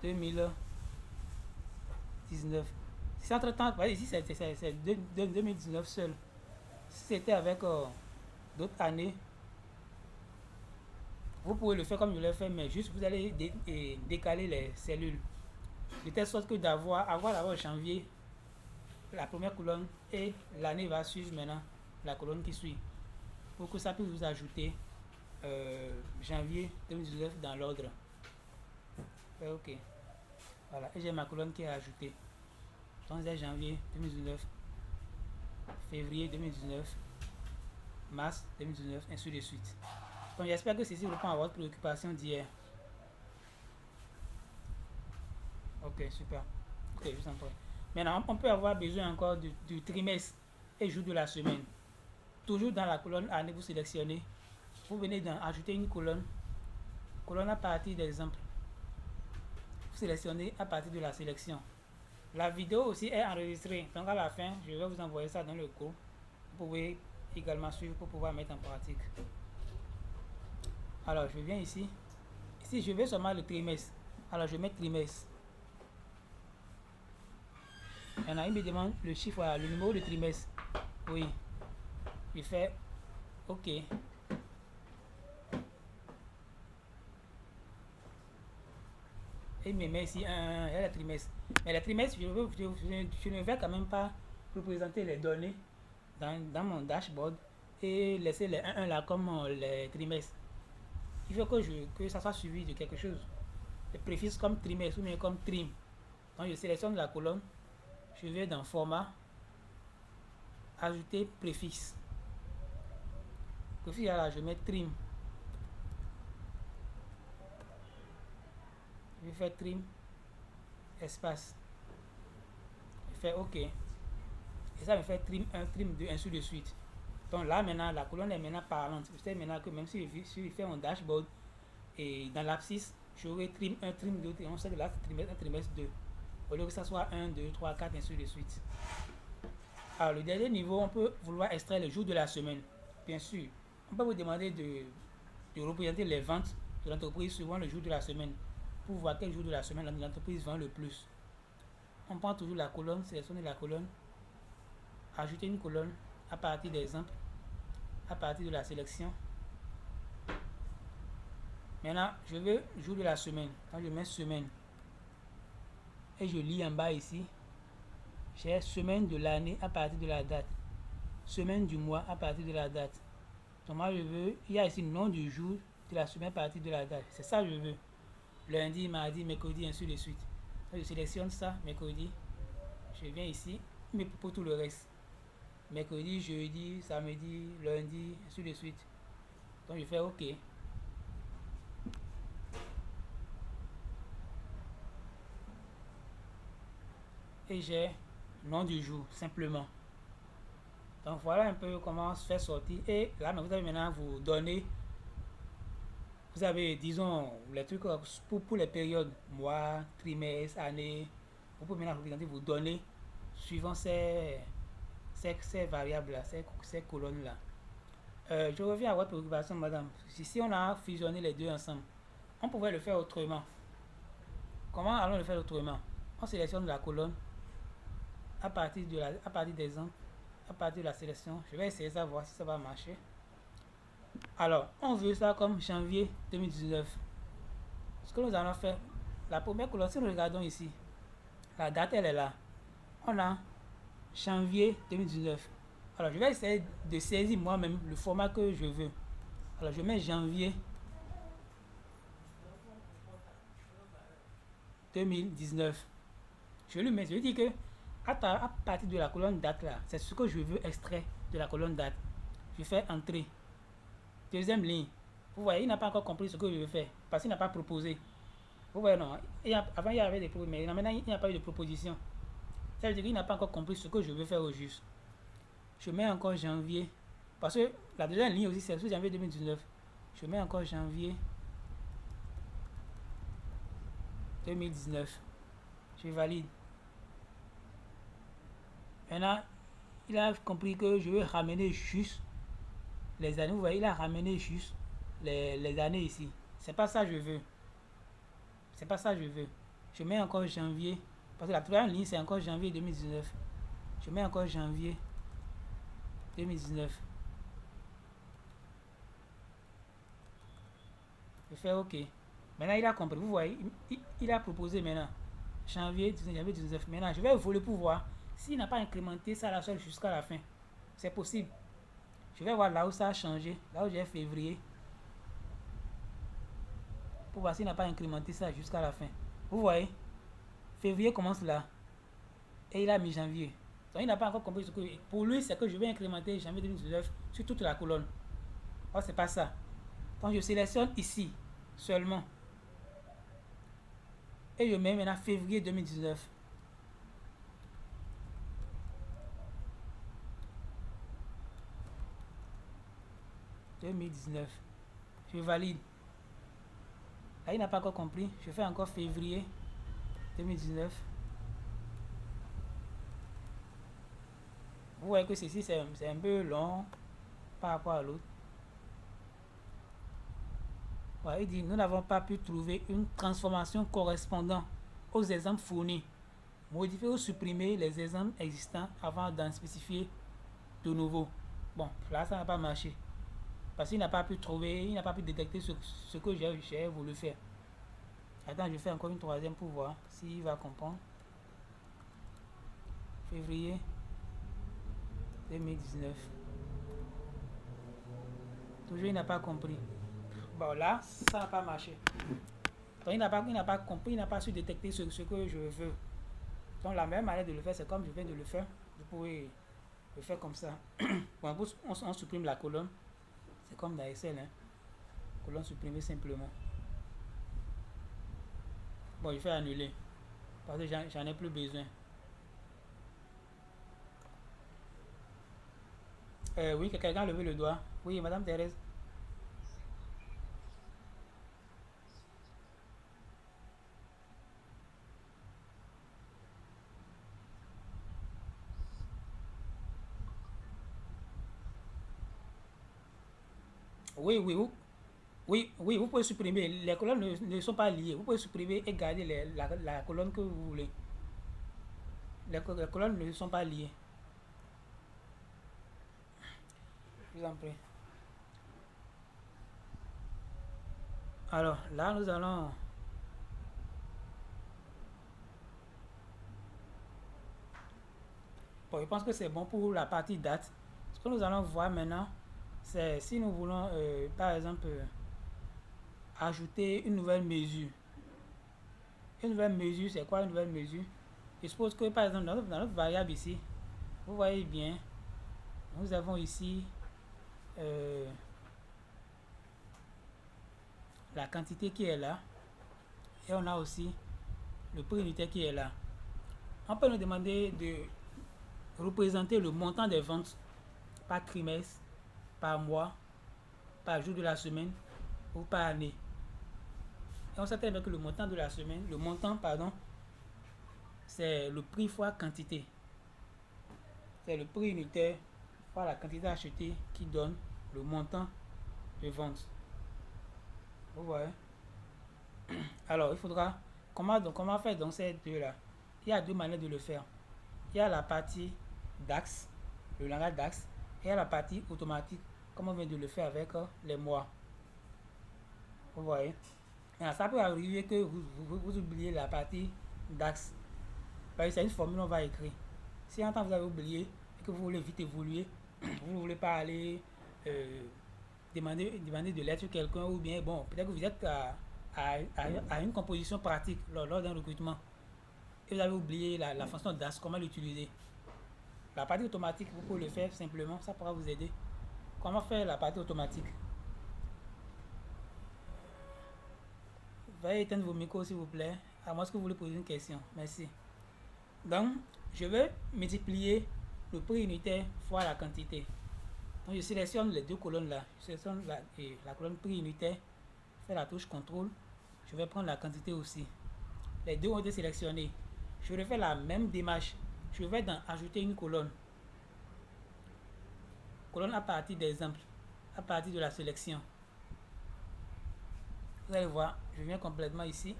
2019. Si entre temps, ici c'est 2019 seul. Si c'était avec d'autres années, vous pouvez le faire comme je l'ai fait, mais juste vous allez décaler les cellules. De telle sorte que avoir d'abord janvier, la première colonne, et l'année va suivre maintenant la colonne qui suit. Pour que ça puisse vous ajouter janvier 2019 dans l'ordre. OK. Voilà, et j'ai ma colonne qui est ajoutée. Donc c'est janvier 2019, février 2019, mars 2019, ainsi de suite. Donc j'espère que ceci répond à votre préoccupation d'hier. Ok, super. Ok, je vous en prie. Maintenant, on peut avoir besoin encore du trimestre et jour de la semaine. Toujours dans la colonne année, vous sélectionnez. Vous venez d'ajouter une colonne à partir d'exemple. Vous sélectionnez à partir de la sélection. La vidéo aussi est enregistrée. Donc à la fin, je vais vous envoyer ça dans le cours. Vous pouvez également suivre pour pouvoir mettre en pratique. Alors, je viens ici. Ici, je vais seulement le trimestre. Alors, je mets trimestre. Maintenant, il me demande le chiffre, voilà, le numéro de trimestre. Oui. Je fais OK. Et il me met ici un trimestre. Mais le trimestre, je ne vais quand même pas représenter les données dans mon dashboard et laisser les 1 là comme les trimestres. Il faut que ça soit suivi de quelque chose. Les préfixes comme trimestre ou bien comme trim. Donc je sélectionne la colonne. Je vais dans format, ajouter préfixe. Préfixe là, je mets trim. Je vais faire trim, espace. Je fais OK. Et ça me fait trim 1, trim 2, ainsi de suite. Donc là maintenant, la colonne est maintenant parlante. Je sais maintenant que même si je fais mon dashboard et dans l'abscisse, j'aurai trim 1, trim 2, et on sait que là c'est trimestre 1, trimestre 2. Au lieu que ça soit 1, 2, 3, 4, ainsi de suite. Alors le dernier niveau, on peut vouloir extraire le jour de la semaine. Bien sûr, on peut vous demander de représenter les ventes de l'entreprise suivant le jour de la semaine pour voir quel jour de la semaine l'entreprise vend le plus. On prend toujours la colonne, sélectionner la colonne, ajouter une colonne à partir d'exemple, à partir de la sélection. Maintenant, je veux jour de la semaine. Quand je mets semaine et je lis en bas ici, j'ai semaine de l'année à partir de la date, semaine du mois à partir de la date. Donc moi je veux, il y a ici le nom du jour de la semaine à partir de la date. C'est ça que je veux. Lundi, mardi, mercredi, ainsi de suite. Donc je sélectionne ça, mercredi. Je viens ici, mais pour tout le reste. Mercredi, jeudi, samedi, lundi, ainsi de suite. Donc je fais OK. Et j'ai nom du jour, simplement. Donc voilà un peu comment se faire sortir. Et là, vous avez maintenant vous donner. Vous avez, disons, les trucs pour les périodes, mois, trimestre, année. Vous pouvez maintenant représenter vos données suivant ces variables-là, ces colonnes-là. Je reviens à votre préoccupation, madame. Si on a fusionné les deux ensemble, on pouvait le faire autrement. Comment allons le faire autrement? On sélectionne la colonne à partir des ans, à partir de la sélection. Je vais essayer ça, voir si ça va marcher. Alors, on veut ça comme janvier 2019. Ce que nous allons faire, la première colonne, si nous regardons ici, la date elle est là. On a janvier 2019. Alors, je vais essayer de saisir moi-même le format que je veux. Alors, je mets janvier 2019. Je lui dis que à partir de la colonne date là, c'est ce que je veux extraire de la colonne date. Je fais entrée. Deuxième ligne. Vous voyez, il n'a pas encore compris ce que je veux faire parce qu'il n'a pas proposé. Vous voyez, non. Avant, il y avait des propositions, mais maintenant, il n'y a pas eu de proposition. Ça veut dire qu'il n'a pas encore compris ce que je veux faire au juste. Je mets encore janvier. Parce que la deuxième ligne aussi, c'est le janvier 2019. Je mets encore janvier 2019. Je valide. Maintenant, il a compris que je veux ramener juste les années. Vous voyez, il a ramené juste les années ici. C'est pas ça que je veux. C'est pas ça que je veux. Je mets encore janvier. Parce que la troisième ligne, c'est encore janvier 2019. Je mets encore janvier 2019. Je fais OK. Maintenant, il a compris. Vous voyez, il a proposé maintenant. Janvier 19. Maintenant, je vais voler pour voir s'il n'a pas incrémenté ça la seule jusqu'à la fin. C'est possible. Je vais voir là où ça a changé. Là où j'ai février. pour voir s'il n'a pas incrémenté ça jusqu'à la fin. Vous voyez, février commence là et il a mis janvier. Donc il n'a pas encore compris ce que pour lui c'est que je vais incrémenter janvier 2019 sur toute la colonne. Or c'est pas ça. Donc je sélectionne ici seulement et je mets maintenant février 2019. Je valide. Là il n'a pas encore compris. Je fais encore février 2019. Vous voyez que ceci c'est un peu long par rapport à l'autre. Voilà, il dit nous n'avons pas pu trouver une transformation correspondant aux exemples fournis. Modifier ou supprimer les exemples existants avant d'en spécifier de nouveau. Bon, là ça n'a pas marché. Parce qu'il n'a pas pu trouver, il n'a pas pu détecter ce que j'ai voulu faire. Attends, je fais encore une troisième pour voir s'il va comprendre. Février 2019. Toujours il n'a pas compris. Bon là, ça n'a pas marché. Donc il n'a pas compris, il n'a pas su détecter ce que je veux. Donc la meilleure manière de le faire, c'est comme je viens de le faire. Vous pouvez le faire comme ça. Bon, on supprime la colonne. C'est comme dans Excel, hein. Colonne supprimée simplement. Bon, je fais annuler. Parce que j'en ai plus besoin. Oui, quelqu'un a levé le doigt. Oui, Madame Thérèse. Oui, oui, oui, vous pouvez supprimer. Les colonnes ne sont pas liées. Vous pouvez supprimer et garder la colonne que vous voulez. Les colonnes ne sont pas liées. Je vous en prie. Alors, là, nous allons... Bon, je pense que c'est bon pour la partie date. Ce que nous allons voir maintenant, c'est si nous voulons, par exemple, ajouter une nouvelle mesure. Une nouvelle mesure, c'est quoi une nouvelle mesure? Je suppose que, par exemple, dans notre variable ici, vous voyez bien, nous avons ici euh, la quantité qui est là et on a aussi le prix unitaire qui est là. On peut nous demander de représenter le montant des ventes par trimestre, par mois, par jour de la semaine ou par année. Et on sait très bien que le montant de la semaine, c'est le prix fois quantité. C'est le prix unitaire fois la quantité achetée qui donne le montant de vente. Vous voyez? Alors, il faudra... Comment faire dans ces deux-là? Il y a deux manières de le faire. Il y a la partie DAX, le langage DAX, et il y a la partie automatique, comme on vient de le faire avec les mois. Vous voyez? Alors, ça peut arriver que vous oubliez la partie DAX. Parce que c'est une formule qu'on va écrire. Si en temps vous avez oublié et que vous voulez vite évoluer, vous ne voulez pas aller demander de l'aide sur quelqu'un, ou bien, bon, peut-être que vous êtes à une composition pratique lors d'un recrutement et vous avez oublié la fonction DAX, comment l'utiliser. La partie automatique, vous pouvez le faire simplement, ça pourra vous aider. Comment faire la partie automatique? Veuillez éteindre vos micros s'il vous plaît, à moins que vous voulez poser une question. Merci. Donc, je vais multiplier le prix unitaire fois la quantité. Donc, je sélectionne les deux colonnes là. Je sélectionne la colonne prix unitaire, je fais la touche CTRL. Je vais prendre la quantité aussi. Les deux ont été sélectionnés. Je refais la même démarche. Je vais dans ajouter une colonne. Colonne à partir d'exemple, à partir de la sélection. Vous allez voir, je viens complètement ici.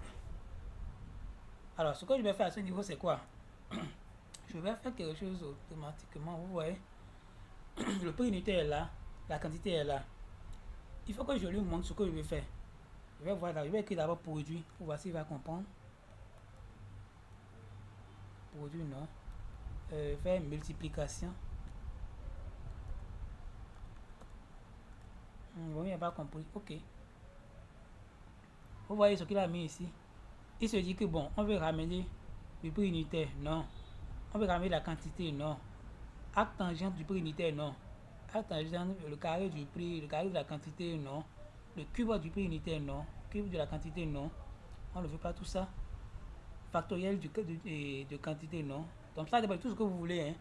Alors, ce que je vais faire à ce niveau, c'est quoi? Je vais faire quelque chose automatiquement. Vous voyez, le prix unitaire est là, la quantité est là. Il faut que je lui montre ce que je vais faire. Je vais voir, je vais écrire d'abord produit pour voir s'il va comprendre. Produit, non. Faire multiplication. Bon, il n'a pas compris. Ok. Vous voyez ce qu'il a mis ici. Il se dit que bon, on veut ramener le prix unitaire, non. On veut ramener la quantité, non. Acte tangent du prix unitaire, non. Acte tangent, le carré du prix, le carré de la quantité, non. Le cube du prix unitaire, non. Cube de la quantité, non. On ne veut pas tout ça. Factoriel de quantité, non. Donc ça dépend de tout ce que vous voulez. Hein.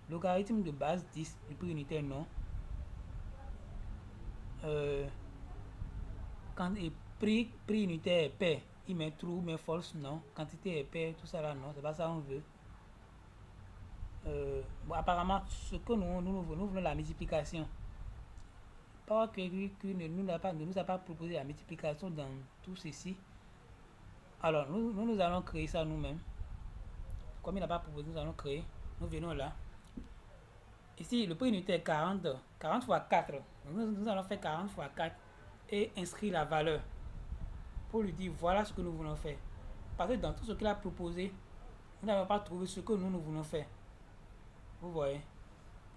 Logarithme de base 10 du prix unitaire, non. Quand, et prix unitaire est pair, il met true, mais false, non. Quantité est pair, tout ça là, non. C'est pas ça qu'on veut. Bon, apparemment, ce que nous voulons la multiplication. Pas que ne nous a pas proposé la multiplication dans tout ceci. Alors, nous allons créer ça nous-mêmes. Comme il n'a pas proposé, nous allons créer. Nous venons là. Ici, le prix unitaire est 40. 40 fois 4. Nous allons faire 40 fois 4 et inscrire la valeur. Pour lui dire, voilà ce que nous voulons faire. Parce que dans tout ce qu'il a proposé, nous n'avons pas trouvé ce que nous voulons faire. Vous voyez.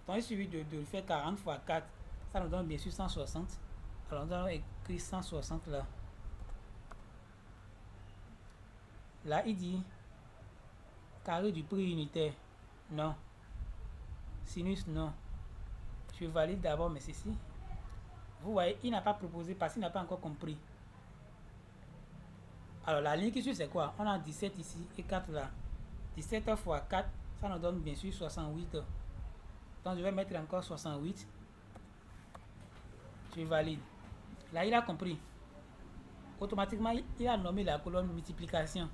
Donc, il suffit de faire 40 fois 4. Ça nous donne bien sûr 160. Alors, nous allons écrire 160 là. Là, il dit carré du prix unitaire. Non. Sinus, non. Je valide d'abord, mais ceci. Vous voyez, il n'a pas proposé parce qu'il n'a pas encore compris. Alors, la ligne qui suit, c'est quoi? On a 17 ici et 4 là. 17 fois 4, ça nous donne bien sûr 68. Donc, je vais mettre encore 68. Je valide. Là, il a compris. Automatiquement, il a nommé la colonne multiplication.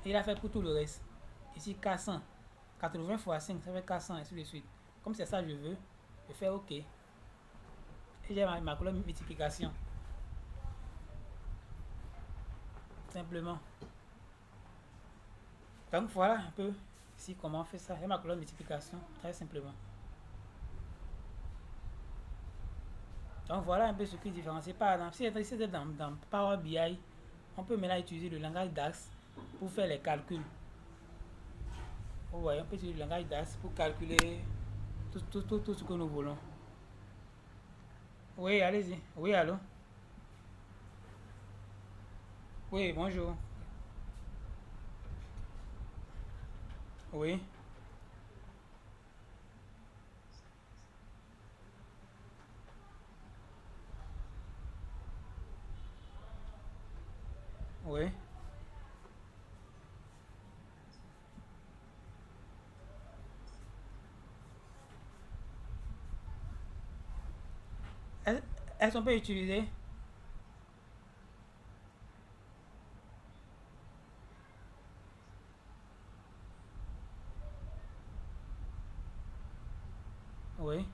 Et il a fait pour tout le reste. Ici, 400. 80 fois 5, ça fait 400, et ainsi de suite. Comme c'est ça que je veux, je fais OK. Et j'ai ma colonne multiplication. Simplement. Donc voilà un peu ici comment on fait ça. J'ai ma colonne multiplication, très simplement. Donc voilà un peu ce qui différencie. Par exemple, si c'était dans Power BI, on peut maintenant utiliser le langage DAX pour faire les calculs. Vous voyez, on peut utiliser le langage DAX pour calculer tout ce que nous voulons. Oui, allez-y. Oui, allô? Oui, bonjour. Oui. Oui. Est-ce qu'on peut utiliser? Oui.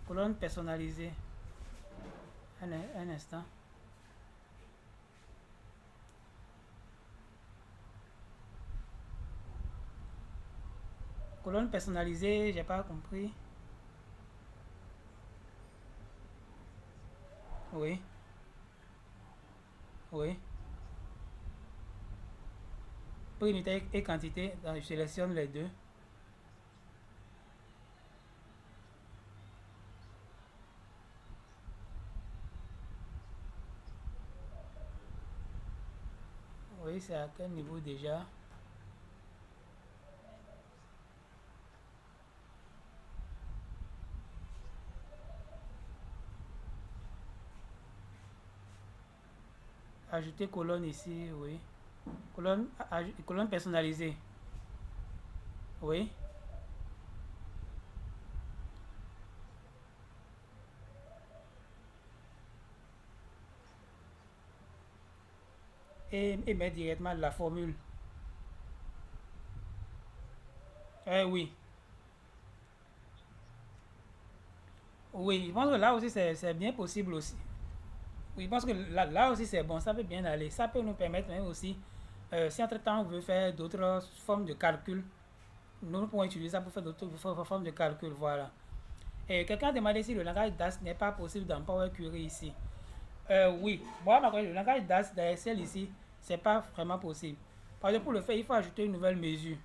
Colonne personnalisée. Un instant. Colonne personnalisée, j'ai pas compris. Oui. Oui. Prix unité et quantité, donc je sélectionne les deux. Oui, c'est à quel niveau déjà? Ajouter colonne ici, oui. Colonne personnalisée. Oui. Et mettre directement la formule. Oui. Oui, je pense que là aussi c'est bien possible aussi. Oui, je pense que là aussi c'est bon, ça peut bien aller. Ça peut nous permettre même aussi, si entre-temps on veut faire d'autres formes de calcul, nous pouvons utiliser ça pour faire d'autres formes de calcul, voilà. Et quelqu'un a demandé si le langage DAS n'est pas possible dans Power Query ici. Oui, moi, le langage DAS dans Excel ici, c'est pas vraiment possible. Parce que pour le faire, il faut ajouter une nouvelle mesure.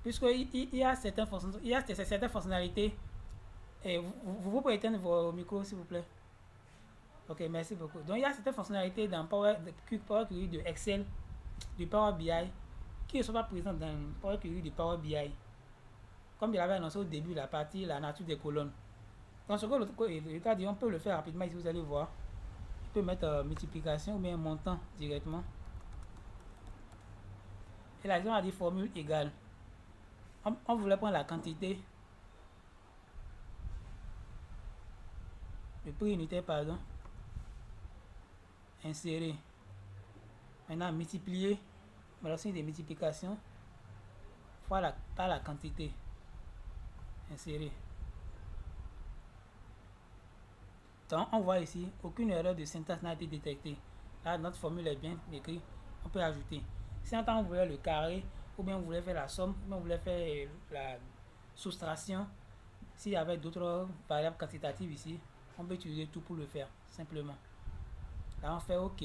puisqu'il y a certaines fonctionnalités. Et vous pouvez éteindre vos micros, s'il vous plaît. Ok, merci beaucoup. Donc, il y a certaines fonctionnalités dans Power Query de Excel, du Power BI, qui ne sont pas présentes dans Power Query du Power BI. Comme je l'avais annoncé au début, la partie, la nature des colonnes. Donc, ce que l'État dit, on peut le faire rapidement ici, vous allez voir. On peut mettre multiplication ou bien montant directement. Et là, on a dit formule égale. On voulait prendre la quantité. Le prix unitaire, pardon. Insérer. Maintenant, multiplier. Mais aussi des multiplications fois par la quantité. Insérer. Donc, on voit ici, aucune erreur de syntaxe n'a été détectée. Là, notre formule est bien écrite. On peut ajouter. Si en temps on voulait le carré, ou bien on voulait faire la somme, ou bien on voulait faire la soustraction, s'il y avait d'autres variables quantitatives ici, on peut utiliser tout pour le faire, simplement. Là, on fait OK.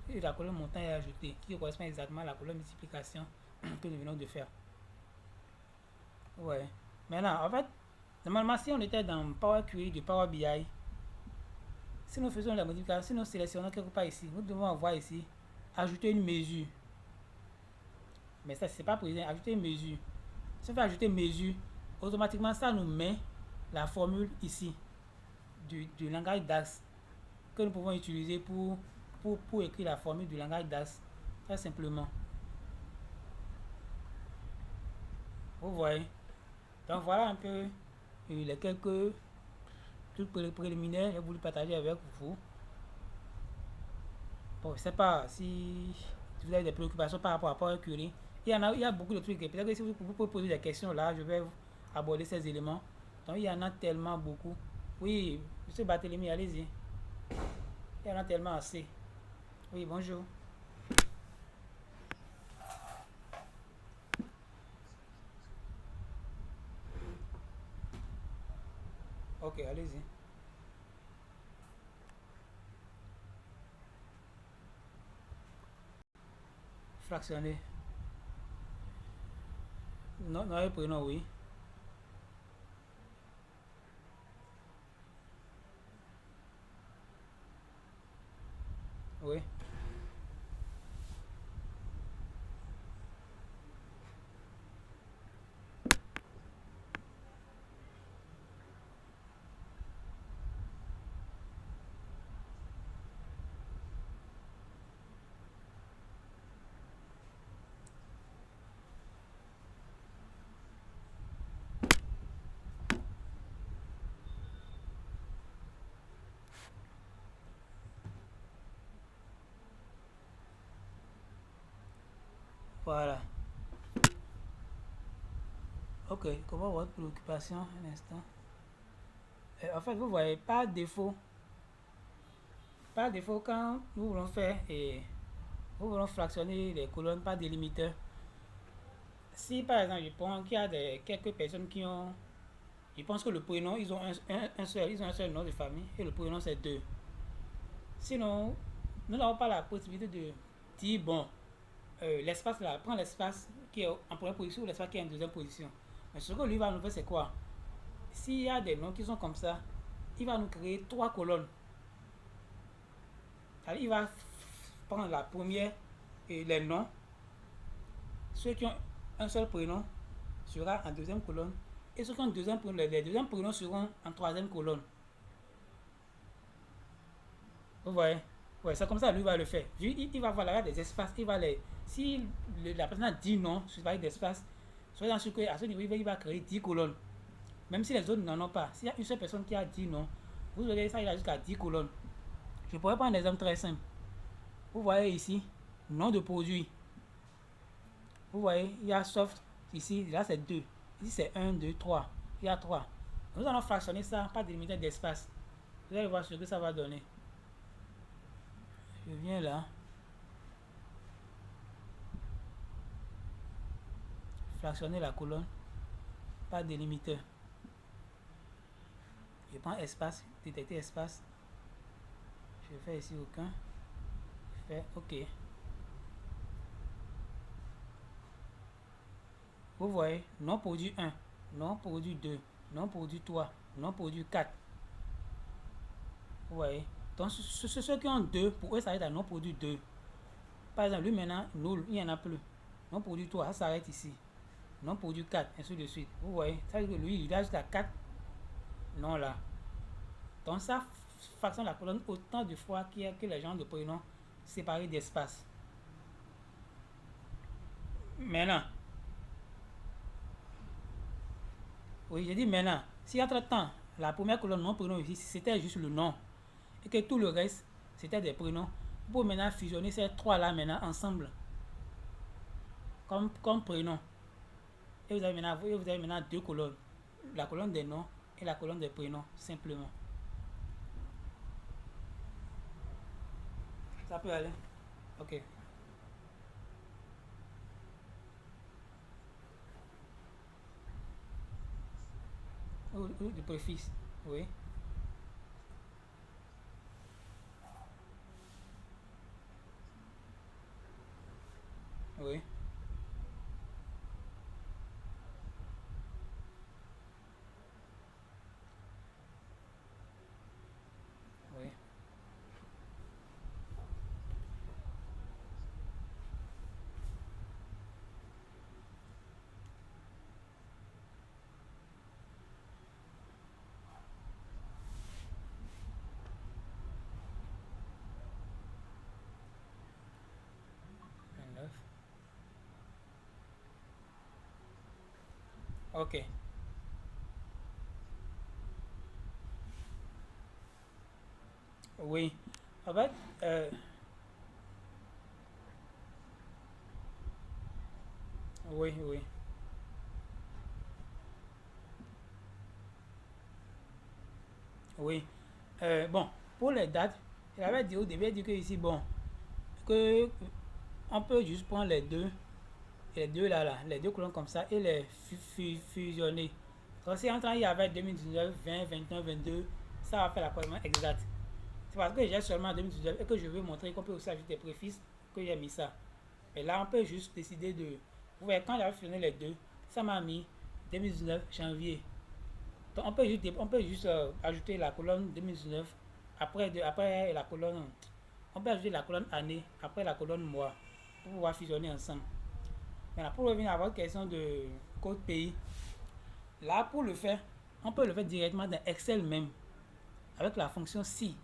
Et la colonne montant est ajoutée, qui correspond exactement à la colonne multiplication que nous venons de faire. Ouais. Maintenant, en fait, normalement, si on était dans Power Query du Power BI, si nous faisons la modification, si nous sélectionnons quelque part ici, nous devons avoir ici, ajouter une mesure. Mais ça, c'est pas présent. Ajouter une mesure. Si on fait ajouter une mesure, automatiquement, ça nous met la formule ici, du langage DAX, que nous pouvons utiliser pour écrire la formule du langage DAX. Très simplement. Vous voyez. Donc voilà un peu les quelques trucs préliminaires que j'ai voulu partager avec vous. Bon, je ne sais pas si vous avez des préoccupations par rapport à Power Query. Il y a beaucoup de trucs. Peut-être que si vous pouvez poser des questions là, je vais aborder ces éléments. Donc il y en a tellement beaucoup. Oui, M. Barthélemy, allez-y. Il y en a tellement assez. Oui, bonjour. Ok, allez-y. Fractionner. Non, non, prénom, oui. Oui. Voilà. Ok, comment votre préoccupation un instant. En fait, vous voyez, par défaut, quand nous voulons faire et nous voulons fractionner les colonnes par délimiteur, si par exemple je pense qu'il y a quelques personnes qui ont, je pense que le prénom, ils ont un seul nom de famille et le prénom c'est 2. Sinon, nous n'avons pas la possibilité de dire, bon, l'espace là, prends l'espace qui est en première position ou l'espace qui est en deuxième position. Mais ce que lui va nous faire, c'est quoi? S'il y a des noms qui sont comme ça, il va nous créer 3 colonnes. Alors, il va prendre la première et les noms. Ceux qui ont un seul prénom sera en deuxième colonne. Et ceux qui ont deuxième prénom, les deuxièmes prénoms seront en troisième colonne. Vous voyez? Ouais, c'est comme ça, lui va le faire. Il va avoir des espaces. Si la personne a 10 noms sur des espaces, soyez sûr qu'à ce niveau, il va créer 10 colonnes. Même si les autres n'en ont pas. S'il y a une seule personne qui a 10 noms, vous verrez ça, il a jusqu'à 10 colonnes. Je pourrais prendre un exemple très simple. Vous voyez ici, nom de produit. Vous voyez, il y a soft ici, là c'est 2. Ici c'est 1, 2, 3. Il y a 3. Nous allons fractionner ça par délimiter d'espace. Vous allez voir ce que ça va donner. Je viens là. Fractionner la colonne par délimiteur. Je prends espace, détecter espace. Je fais ici aucun. Je fais OK. Vous voyez, non produit 1, non produit 2, non produit 3, non produit 4. Vous voyez. Donc, ceux qui ont 2, pour eux, ça s'arrête à non produit 2. Par exemple, lui maintenant, nul, il n'y en a plus. Non produit 3, ça s'arrête ici. Non produit 4, ainsi de suite. Vous voyez, ça veut dire que lui, il a jusqu'à 4 non là. Donc, ça fractionne la colonne autant de fois qu'il y a que les gens de prénom séparés d'espace. Maintenant, oui, j'ai dit maintenant, si entre-temps, la première colonne non prénom ici, c'était juste le nom, et que tout le reste, c'était des prénoms, vous pouvez maintenant fusionner ces trois-là maintenant ensemble, comme prénom. Et vous avez maintenant deux colonnes, la colonne des noms et la colonne des prénoms, simplement. Ça peut aller? Ok. Ou du préfixe, oui. Oui, oui. 29. Ok. Oui. En fait, oui, oui. Oui. Bon, pour les dates, j'avais dit au début, dit que ici, bon, que on peut juste prendre les deux là, là, les deux colonnes comme ça et les fusionner. Donc si en temps il y avait 2019, 20, 21, 22, ça va faire l'accolement exact. C'est parce que j'ai seulement 2019 et que je veux montrer qu'on peut aussi ajouter des préfixes que j'ai mis ça. Mais là, on peut juste décider de... Vous voyez, quand j'avais fusionné les deux, ça m'a mis 2019 janvier. Donc on peut juste ajouter la colonne 2019 après la colonne. On peut ajouter la colonne année après la colonne mois pour pouvoir fusionner ensemble. Maintenant, pour revenir à votre question de code pays, là pour le faire, on peut le faire directement dans Excel même avec la fonction si.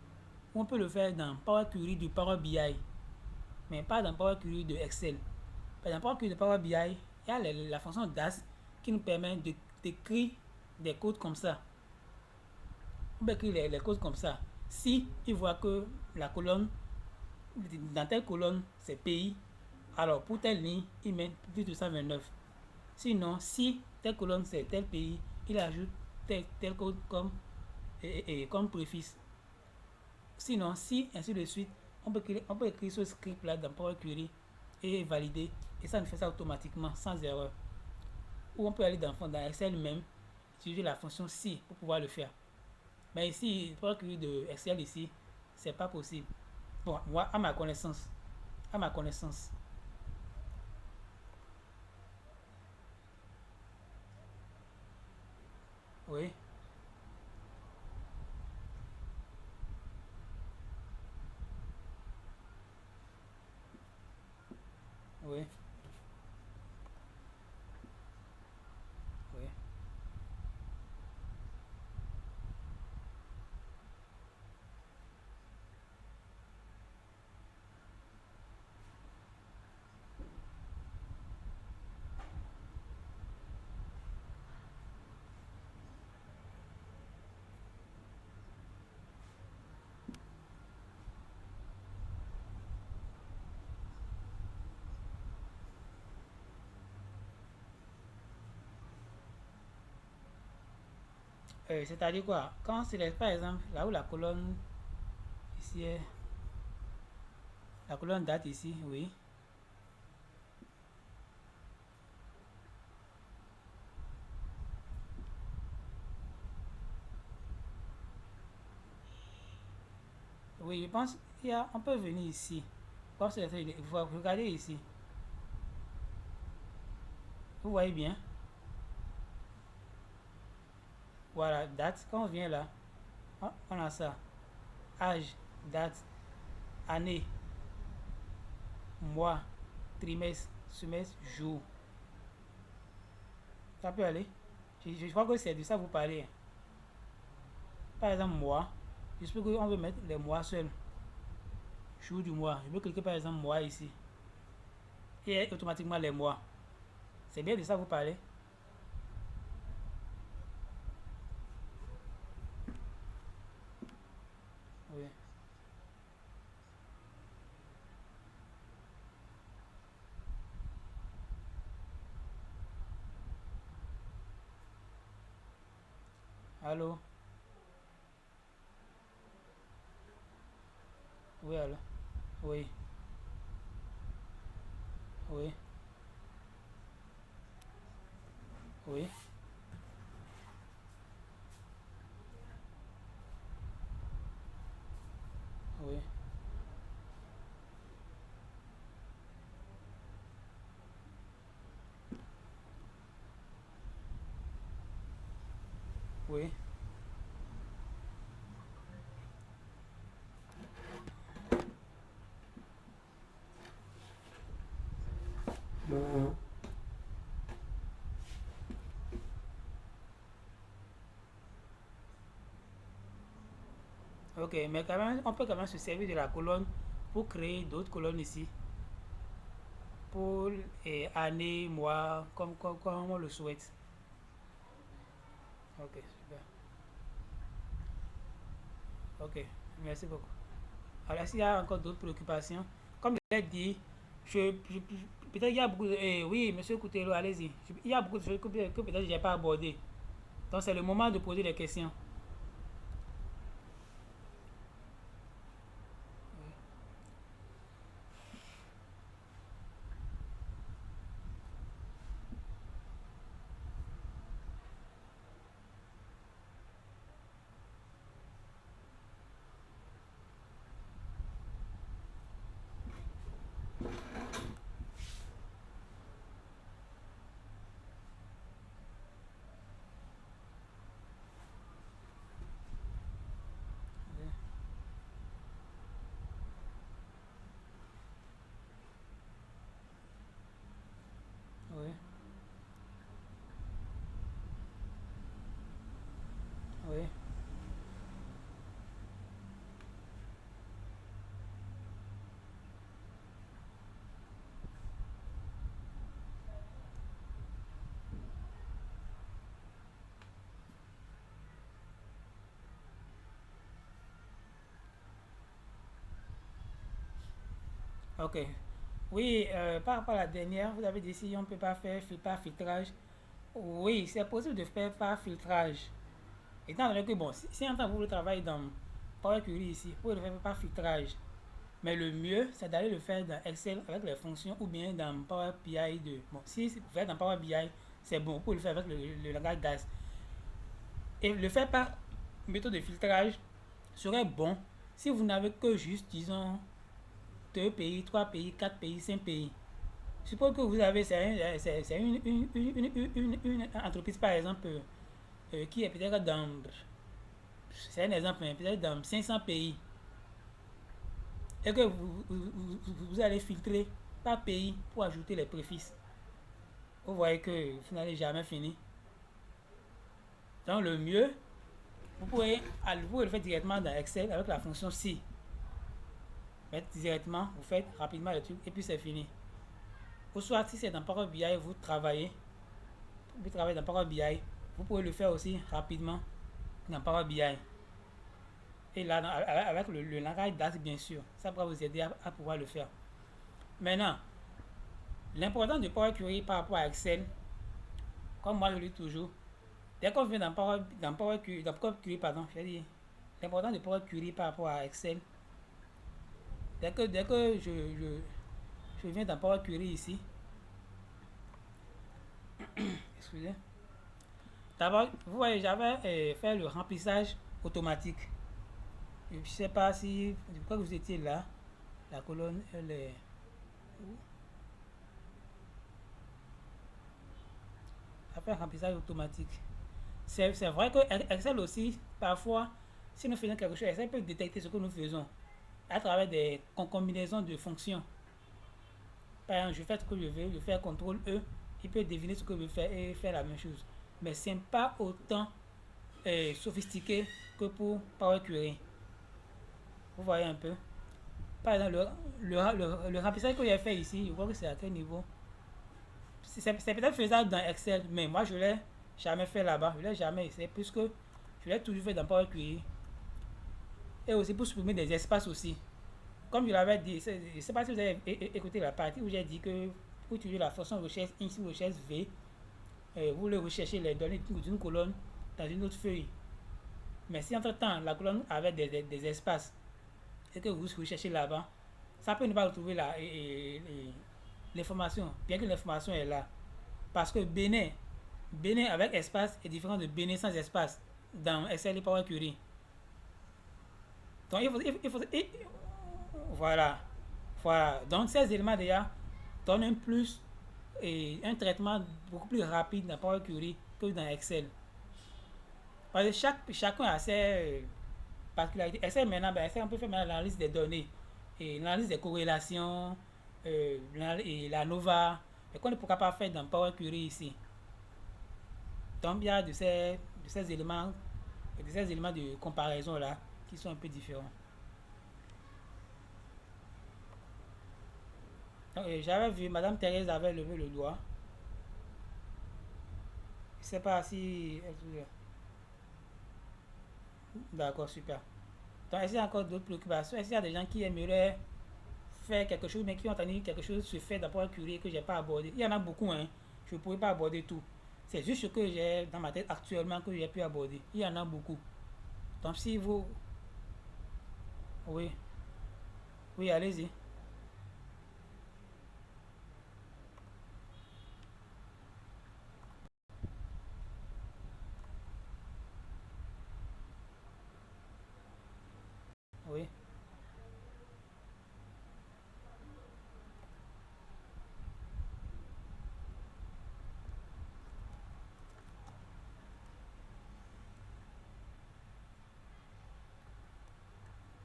Ou on peut le faire dans Power Query du Power BI, mais pas dans Power Query de Excel. Dans Power Query de Power BI, il y a la fonction DAS qui nous permet d'écrire des codes comme ça. On peut écrire les codes comme ça. Si il voit que la colonne, dans telle colonne, c'est pays, alors pour telle ligne, il met plus de 129. Sinon, si telle colonne, c'est tel pays, il ajoute tel code comme préfixe. Sinon, si, ainsi de suite, on peut écrire ce script-là dans Power Query et valider. Et ça nous fait ça automatiquement, sans erreur. Ou on peut aller dans Excel même, utiliser la fonction si pour pouvoir le faire. Mais ici, Power Query de Excel ici, c'est pas possible. Bon, moi, à ma connaissance. À ma connaissance. Oui, oui, oui. C'est-à-dire quoi? Quand c'est par exemple là où la colonne ici est la colonne date ici, oui. Oui, je pense on peut venir ici. Comme c'est vous regardez ici. Vous voyez bien? Voilà, date. Quand on vient là, on a ça. Âge, date, année, mois, trimestre, semestre, jour. Ça peut aller. Je crois que c'est de ça que vous parlez. Par exemple, mois. Je suppose qu'on veut mettre les mois seuls. Jour du mois. Je veux cliquer par exemple mois ici. Et automatiquement les mois. C'est bien de ça que vous parlez. Oui. Allô? Oui, allô? Oui. Oui. Oui. Oui. Oui. Ok, mais quand même, on peut quand même se servir de la colonne pour créer d'autres colonnes ici. Pour année, mois, comme on le souhaite. Ok, super. Ok, merci beaucoup. Alors, s'il y a encore d'autres préoccupations, comme je l'ai dit, peut-être il y a beaucoup de... oui, monsieur Coutelo, allez-y. Il y a beaucoup de choses que peut-être je n'ai pas abordées. Donc, c'est le moment de poser des questions. Oui, oui. Ok. Oui, par rapport à la dernière, vous avez dit si on ne peut pas faire par filtrage. Oui, c'est possible de faire par filtrage. Étant donné que, bon, si en temps vous le travaillez dans Power Query ici, vous pouvez le faire par filtrage. Mais le mieux, c'est d'aller le faire dans Excel avec les fonctions ou bien dans Power BI 2. Bon, si vous faites dans Power BI, c'est bon, vous pouvez le faire avec le langage DAS. Et le faire par méthode de filtrage serait bon si vous n'avez que juste, disons, 2 pays, 3 pays, 4 pays, 5 pays. Suppose que vous avez, c'est une entreprise par exemple qui est peut-être dans, c'est un exemple, peut-être dans 500 pays. Et que vous allez filtrer par pays pour ajouter les préfices. Vous voyez que vous n'allez jamais finir. Donc le mieux, vous pouvez le faire directement dans Excel avec la fonction si. Faites directement, vous faites rapidement le truc et puis c'est fini. Ou soit si c'est dans Power BI, vous travaillez dans Power BI, vous pouvez le faire aussi rapidement dans Power BI. Et là, avec le langage DAS, bien sûr, ça pourra vous aider à pouvoir le faire. Maintenant, l'important de Power Query par rapport à Excel, comme moi je le dis toujours, dès qu'on vient dans Power Query, pardon, j'ai dit, l'important de Power Query par rapport à Excel, dès que je viens dans Power Query ici, excusez, d'abord, vous voyez, j'avais fait le remplissage automatique. Je ne sais pas si, je crois que vous étiez là, la colonne, elle est... faire un remplissage automatique. C'est vrai que Excel aussi, parfois, si nous faisons quelque chose, Excel peut détecter ce que nous faisons à travers des combinaisons de fonctions. Par exemple, je fais ce que je veux, je fais CTRL E, il peut deviner ce que je veux faire et faire la même chose. Mais ce n'est pas autant sophistiqué que pour Power Query. Vous voyez un peu. Par exemple, le remplissage que j'ai fait ici, je vois que c'est à quel niveau. C'est peut-être faisable dans Excel, mais moi je ne l'ai jamais fait là-bas. Je ne l'ai jamais essayé puisque je l'ai toujours fait dans Power Query. Et aussi pour supprimer des espaces aussi. Comme je l'avais dit, je ne sais pas si vous avez écouté la partie où j'ai dit que pour utiliser la fonction recherche X ou recherche V, vous voulez rechercher les données d'une colonne dans une autre feuille. Mais si entre-temps la colonne avait des espaces et que vous recherchez là-bas, ça peut ne pas retrouver l'information, bien que l'information est là. Parce que Bénin avec espace est différent de Bénin sans espace dans Excel et Power Query. Donc voilà. Voilà. Donc ces éléments déjà donnent un plus et un traitement beaucoup plus rapide dans Power Query que dans Excel. Parce que chacun a ses particularités. Excel maintenant, Excel on peut faire l'analyse des données et l'analyse des corrélations et la NOVA. Mais qu'on ne pourra pas faire dans Power Query ici. Donc il y a de ces éléments de comparaison là qui sont un peu différents. Donc, j'avais vu Madame Thérèse avait levé le doigt. Je ne sais pas si d'accord, super. Donc est-ce qu'il y a encore d'autres préoccupations? Est-ce qu'il y a des gens qui aimeraient faire quelque chose mais qui ont entendu quelque chose se fait d'abord un curé que j'ai pas abordé? Il y en a beaucoup, hein. Je ne pourrais pas aborder tout. C'est juste ce que j'ai dans ma tête actuellement que j'ai pu aborder. Il y en a beaucoup. Donc si vous... Oui, oui, allez-y. Oui,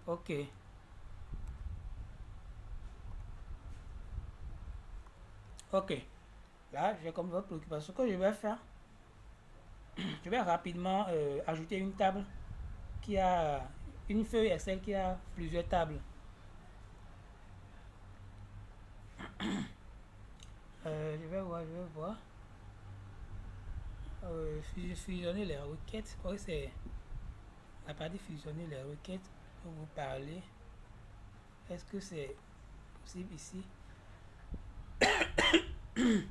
ok. Ok. Là, j'ai comme votre préoccupation. Ce que je vais faire, je vais rapidement ajouter une table qui a une feuille Excel qui a plusieurs tables. Je vais voir. Fusionner les requêtes. Je crois que c'est la partie fusionner les requêtes dont vous parlez. Est-ce que c'est possible ici? Je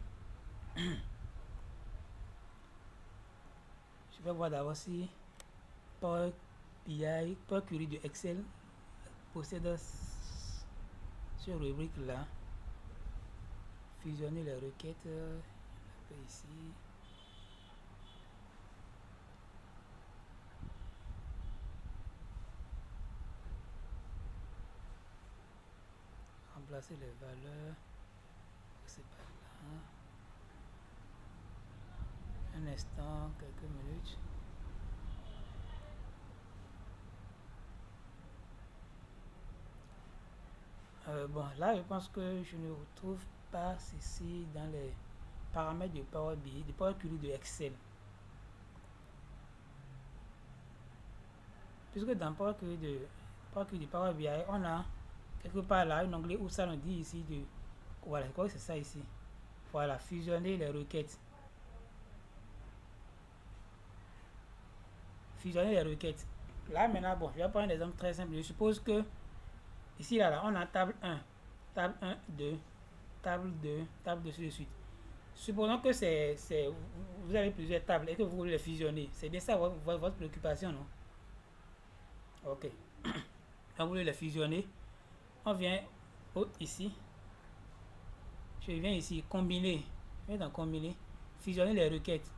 vais voir d'abord si Power BI, Power Query de Excel possède ce rubrique là. Fusionner les requêtes. Ici. Remplacer les valeurs. C'est pas là. Un instant, quelques minutes. Bon, là, je pense que je ne retrouve pas ceci dans les paramètres de Power BI, de Power Query de Excel. Puisque dans Power Query de Power BI, on a quelque part là un onglet où ça nous dit ici de... Voilà, je crois que c'est ça ici. Voilà, fusionner les requêtes. Fusionner les requêtes. Là, maintenant, bon, je vais prendre un exemple très simple. Je suppose que ici, là, on a table 1, table 1, 2, table 2, table 2, ainsi de suite. Supposons que vous avez plusieurs tables et que vous voulez les fusionner. C'est bien ça votre préoccupation, non? Ok. Quand vous voulez les fusionner, on vient ici. Je viens ici, combiner. Je viens dans combiner, fusionner les requêtes.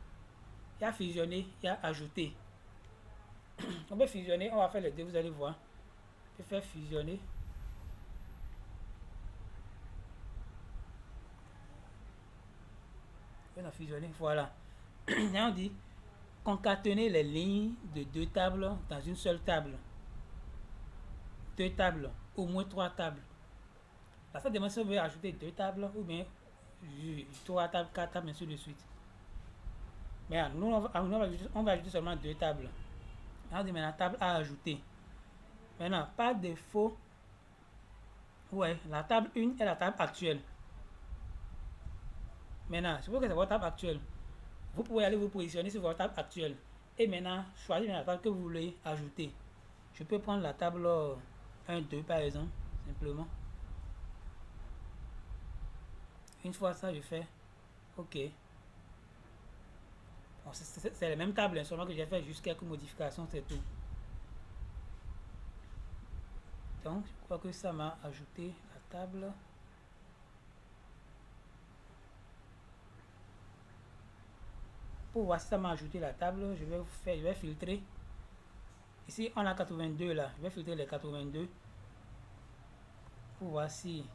Il y a fusionner, il y a ajouter. On peut fusionner, on va faire les deux, vous allez voir. On peut faire fusionner. On a fusionné, voilà. Et on dit concaténer les lignes de deux tables dans une seule table. Deux tables, au moins trois tables. Là, ça demande si on veut ajouter deux tables ou bien trois tables, quatre tables, ainsi de suite. Mais nous, on va ajouter seulement deux tables. On dit maintenant table à ajouter. Maintenant, par défaut, ouais, la table 1 est la table actuelle. Maintenant, je suppose que c'est votre table actuelle. Vous pouvez aller vous positionner sur votre table actuelle. Et maintenant, choisir la table que vous voulez ajouter. Je peux prendre la table 1, 2 par exemple, simplement. Une fois ça, je fais OK. Bon, c'est la même table, seulement que j'ai fait juste quelques modifications, c'est tout. Donc, je crois que ça m'a ajouté la table. Pour voir si ça m'a ajouté la table, je vais filtrer. Ici, on a 82 là. Je vais filtrer les 82 pour voir si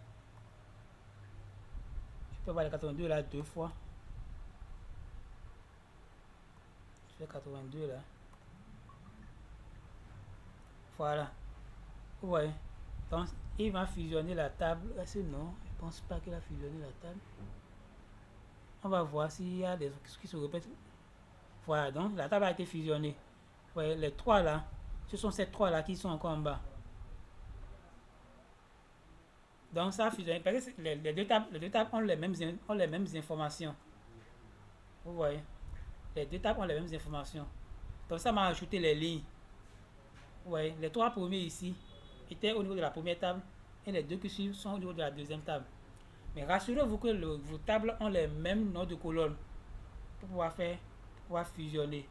je peux voir les 82 là deux fois. Je fais 82 là. Voilà. Vous voyez. Donc, il va fusionner la table. Est-ce que non? Je pense pas qu'il a fusionné la table. On va voir s'il y a des trucs qui se répètent. Voilà, donc la table a été fusionnée. Vous voyez, les trois là, ce sont ces trois là qui sont encore en bas. Donc ça a fusionné. Parce que les deux tables ont les mêmes informations. Vous voyez, les deux tables ont les mêmes informations. Donc ça m'a ajouté les lignes. Vous voyez, les trois premiers ici étaient au niveau de la première table et les deux qui suivent sont au niveau de la deuxième table. Mais rassurez-vous que vos tables ont les mêmes noms de colonnes pour pouvoir fusionner.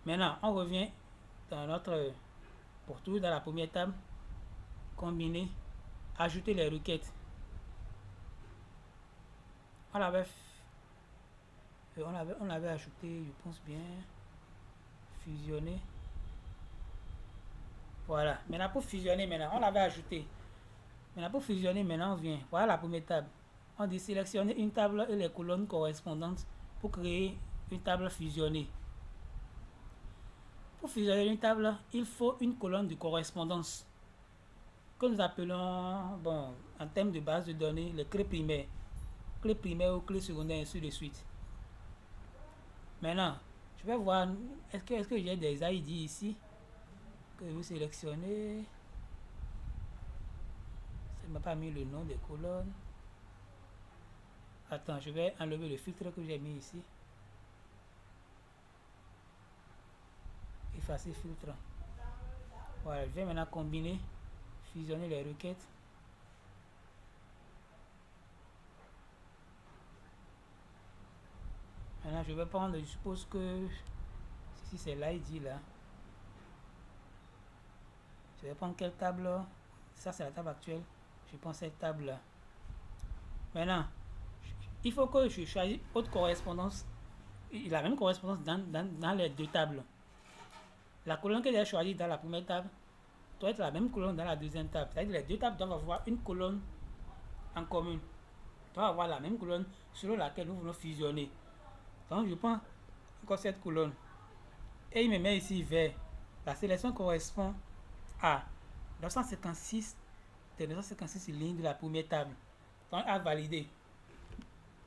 Maintenant, on revient dans notre pour tout dans la première table, combiner, ajouter les requêtes. On avait ajouté, je pense bien, fusionner. Voilà. Maintenant pour fusionner, maintenant on l'avait ajouté. Maintenant pour fusionner, maintenant on vient. Voilà la première table. On dit sélectionner une table et les colonnes correspondantes pour créer une table fusionnée. Pour fusionner une table, il faut une colonne de correspondance que nous appelons, bon, en termes de base de données, les clés primaires ou clés secondaires, ainsi de suite. Maintenant, je vais voir, est-ce que j'ai des ID ici que je vais sélectionner. Ça ne m'a pas mis le nom des colonnes. Attends, je vais enlever le filtre que j'ai mis ici. Effacer filtre. Voilà, je vais maintenant combiner, fusionner les requêtes. Maintenant, je vais prendre, je suppose que si c'est l'ID là. Je vais prendre quelle table? Ça, c'est la table actuelle. Je prends cette table là. Maintenant, il faut que je choisisse autre correspondance. La même correspondance dans les deux tables. La colonne que j'ai choisie dans la première table doit être la même colonne dans la deuxième table. C'est-à-dire que les deux tables doivent avoir une colonne en commun. Doivent avoir la même colonne selon laquelle nous voulons fusionner. Donc, je prends encore cette colonne. Et il me met ici vert. La sélection correspond à 956 des 956 lignes de la première table. Donc, à valider.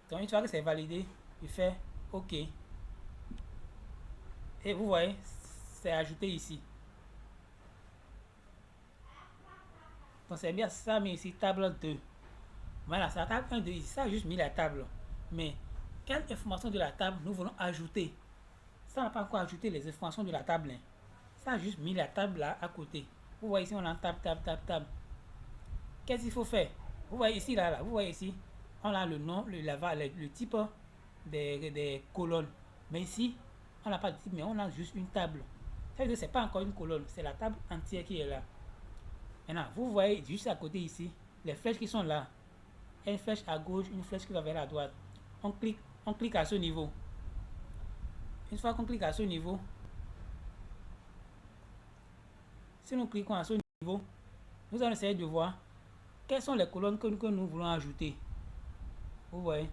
Donc, une fois que c'est validé, je fais OK. Et vous voyez, c'est ajouté ici. Donc, c'est bien ça, mais ici, table 2. Voilà, c'est la table 1, 2 ici. Ça a juste mis la table. Mais, quelle information de la table nous voulons ajouter? Ça n'a pas encore ajouté les informations de la table. Ça a juste mis la table là à côté. Vous voyez ici, on a table. Qu'est-ce qu'il faut faire? Vous voyez ici, là, vous voyez ici, on a le nom, le type des colonnes. Mais ici, on n'a pas de type, mais on a juste une table. Ça veut dire que ce n'est pas encore une colonne, c'est la table entière qui est là. Maintenant, vous voyez juste à côté ici, les flèches qui sont là. Il y a une flèche à gauche, une flèche qui va vers la droite. On clique à ce niveau. Une fois qu'on clique à ce niveau, si nous cliquons à ce niveau, nous allons essayer de voir quelles sont les colonnes que nous voulons ajouter. Vous voyez.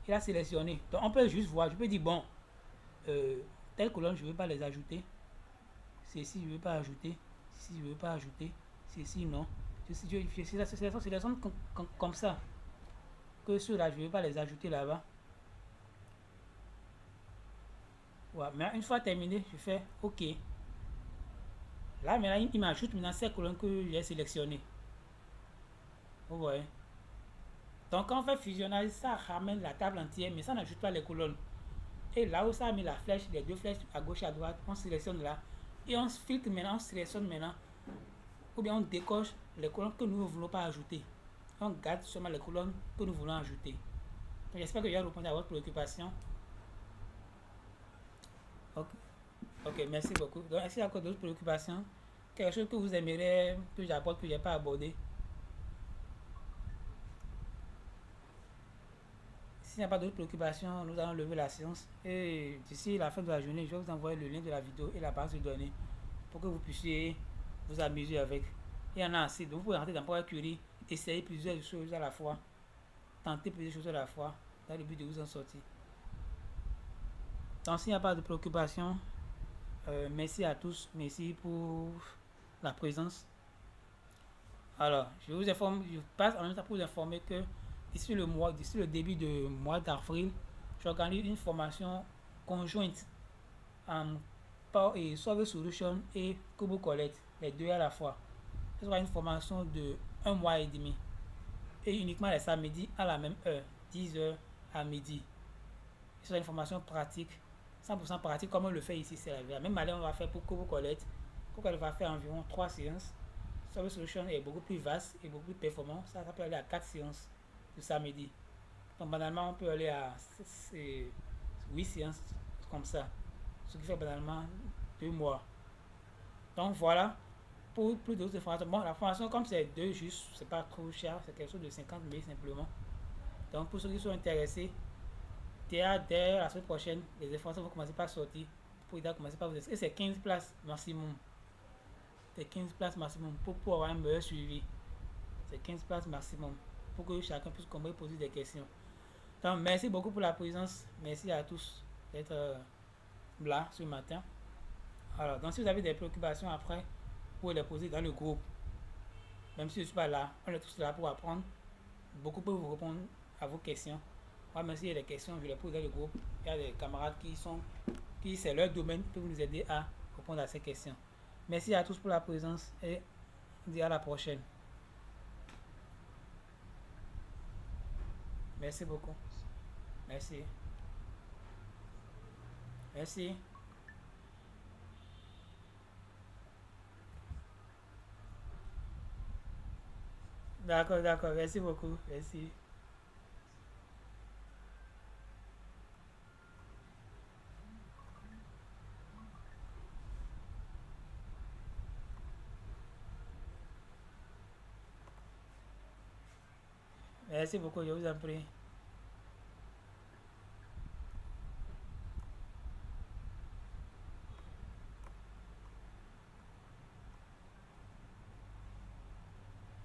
Il a sélectionné. Donc on peut juste voir. Je peux dire, bon, telle colonne, je ne veux pas les ajouter. Ceci, je ne veux pas ajouter. Si je ne veux pas ajouter. Ceci, non. Je sélectionne comme ça. Que ceux-là, je ne veux pas les ajouter là-bas. Ouais, mais une fois terminé, je fais OK. Là, maintenant, il m'ajoute maintenant ces colonnes que j'ai sélectionnées. Vous voyez? Donc, quand on fait fusionnage, ça ramène la table entière, mais ça n'ajoute pas les colonnes. Et là où ça a mis la flèche, les deux flèches à gauche et à droite, on sélectionne là. Et on filtre maintenant, on sélectionne maintenant. Ou bien on décoche les colonnes que nous ne voulons pas ajouter. On garde seulement les colonnes que nous voulons ajouter. J'espère que j'ai répondu à votre préoccupation. Ok, ok, merci beaucoup. Donc, est-ce qu'il y a encore d'autres préoccupations? Quelque chose que vous aimeriez que j'apporte, que je n'ai pas abordé? S'il n'y a pas d'autres préoccupations, nous allons lever la séance. Et d'ici la fin de la journée, je vais vous envoyer le lien de la vidéo et la base de données pour que vous puissiez vous amuser avec. Il y en a assez. Donc, vous pouvez rentrer dans Power Query, essayer plusieurs choses à la fois, tenter plusieurs choses à la fois, dans le but de vous en sortir. Donc, s'il n'y a pas de préoccupation, merci à tous. Merci pour la présence. Alors, je vous informe, je passe en même temps pour vous informer que d'ici le début du mois d'avril, j'organise une formation conjointe en et Solve Solution et Kubo Collect, les deux à la fois. Ce sera une formation de 1 mois et demi et uniquement les samedis à la même heure, 10 h à midi. Ce sera une formation pratique, 100% pratique comme on le fait ici, c'est la même manière on va faire pour Kubo Collect. Kubo va faire environ 3 séances. Service Solution est beaucoup plus vaste et beaucoup plus performant. Ça peut aller à 4 séances le samedi. Donc, banalement, on peut aller à 8 séances comme ça. Ce qui fait banalement 2 mois. Donc, voilà. Pour plus d'autres informations. Bon, la formation, comme c'est 2 juste, c'est pas trop cher. C'est quelque chose de 50 000 simplement. Donc, pour ceux qui sont intéressés, dès la semaine prochaine, les informations vont commencer par sortir. Pour commencer par vous inscrire. Et c'est 15 places maximum. C'est 15 places maximum pour avoir un meilleur suivi. C'est 15 places maximum pour que chacun puisse comprendre et poser des questions. Donc, merci beaucoup pour la présence. Merci à tous d'être là ce matin. Alors, donc si vous avez des préoccupations après, vous pouvez les poser dans le groupe. Même si je ne suis pas là, on est tous là pour apprendre. Beaucoup peuvent vous répondre à vos questions. Moi, même s'il y a des questions, je les pose dans le groupe. Il y a des camarades qui c'est leur domaine, qui peuvent nous aider à répondre à ces questions. Merci à tous pour la présence et on dit à la prochaine. Merci beaucoup. Merci. Merci. D'accord, d'accord. Merci beaucoup. Merci. Merci beaucoup, je vous en prie.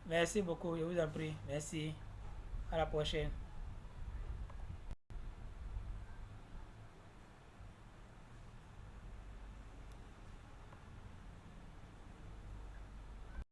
Merci beaucoup, je vous en prie. Merci. À la prochaine.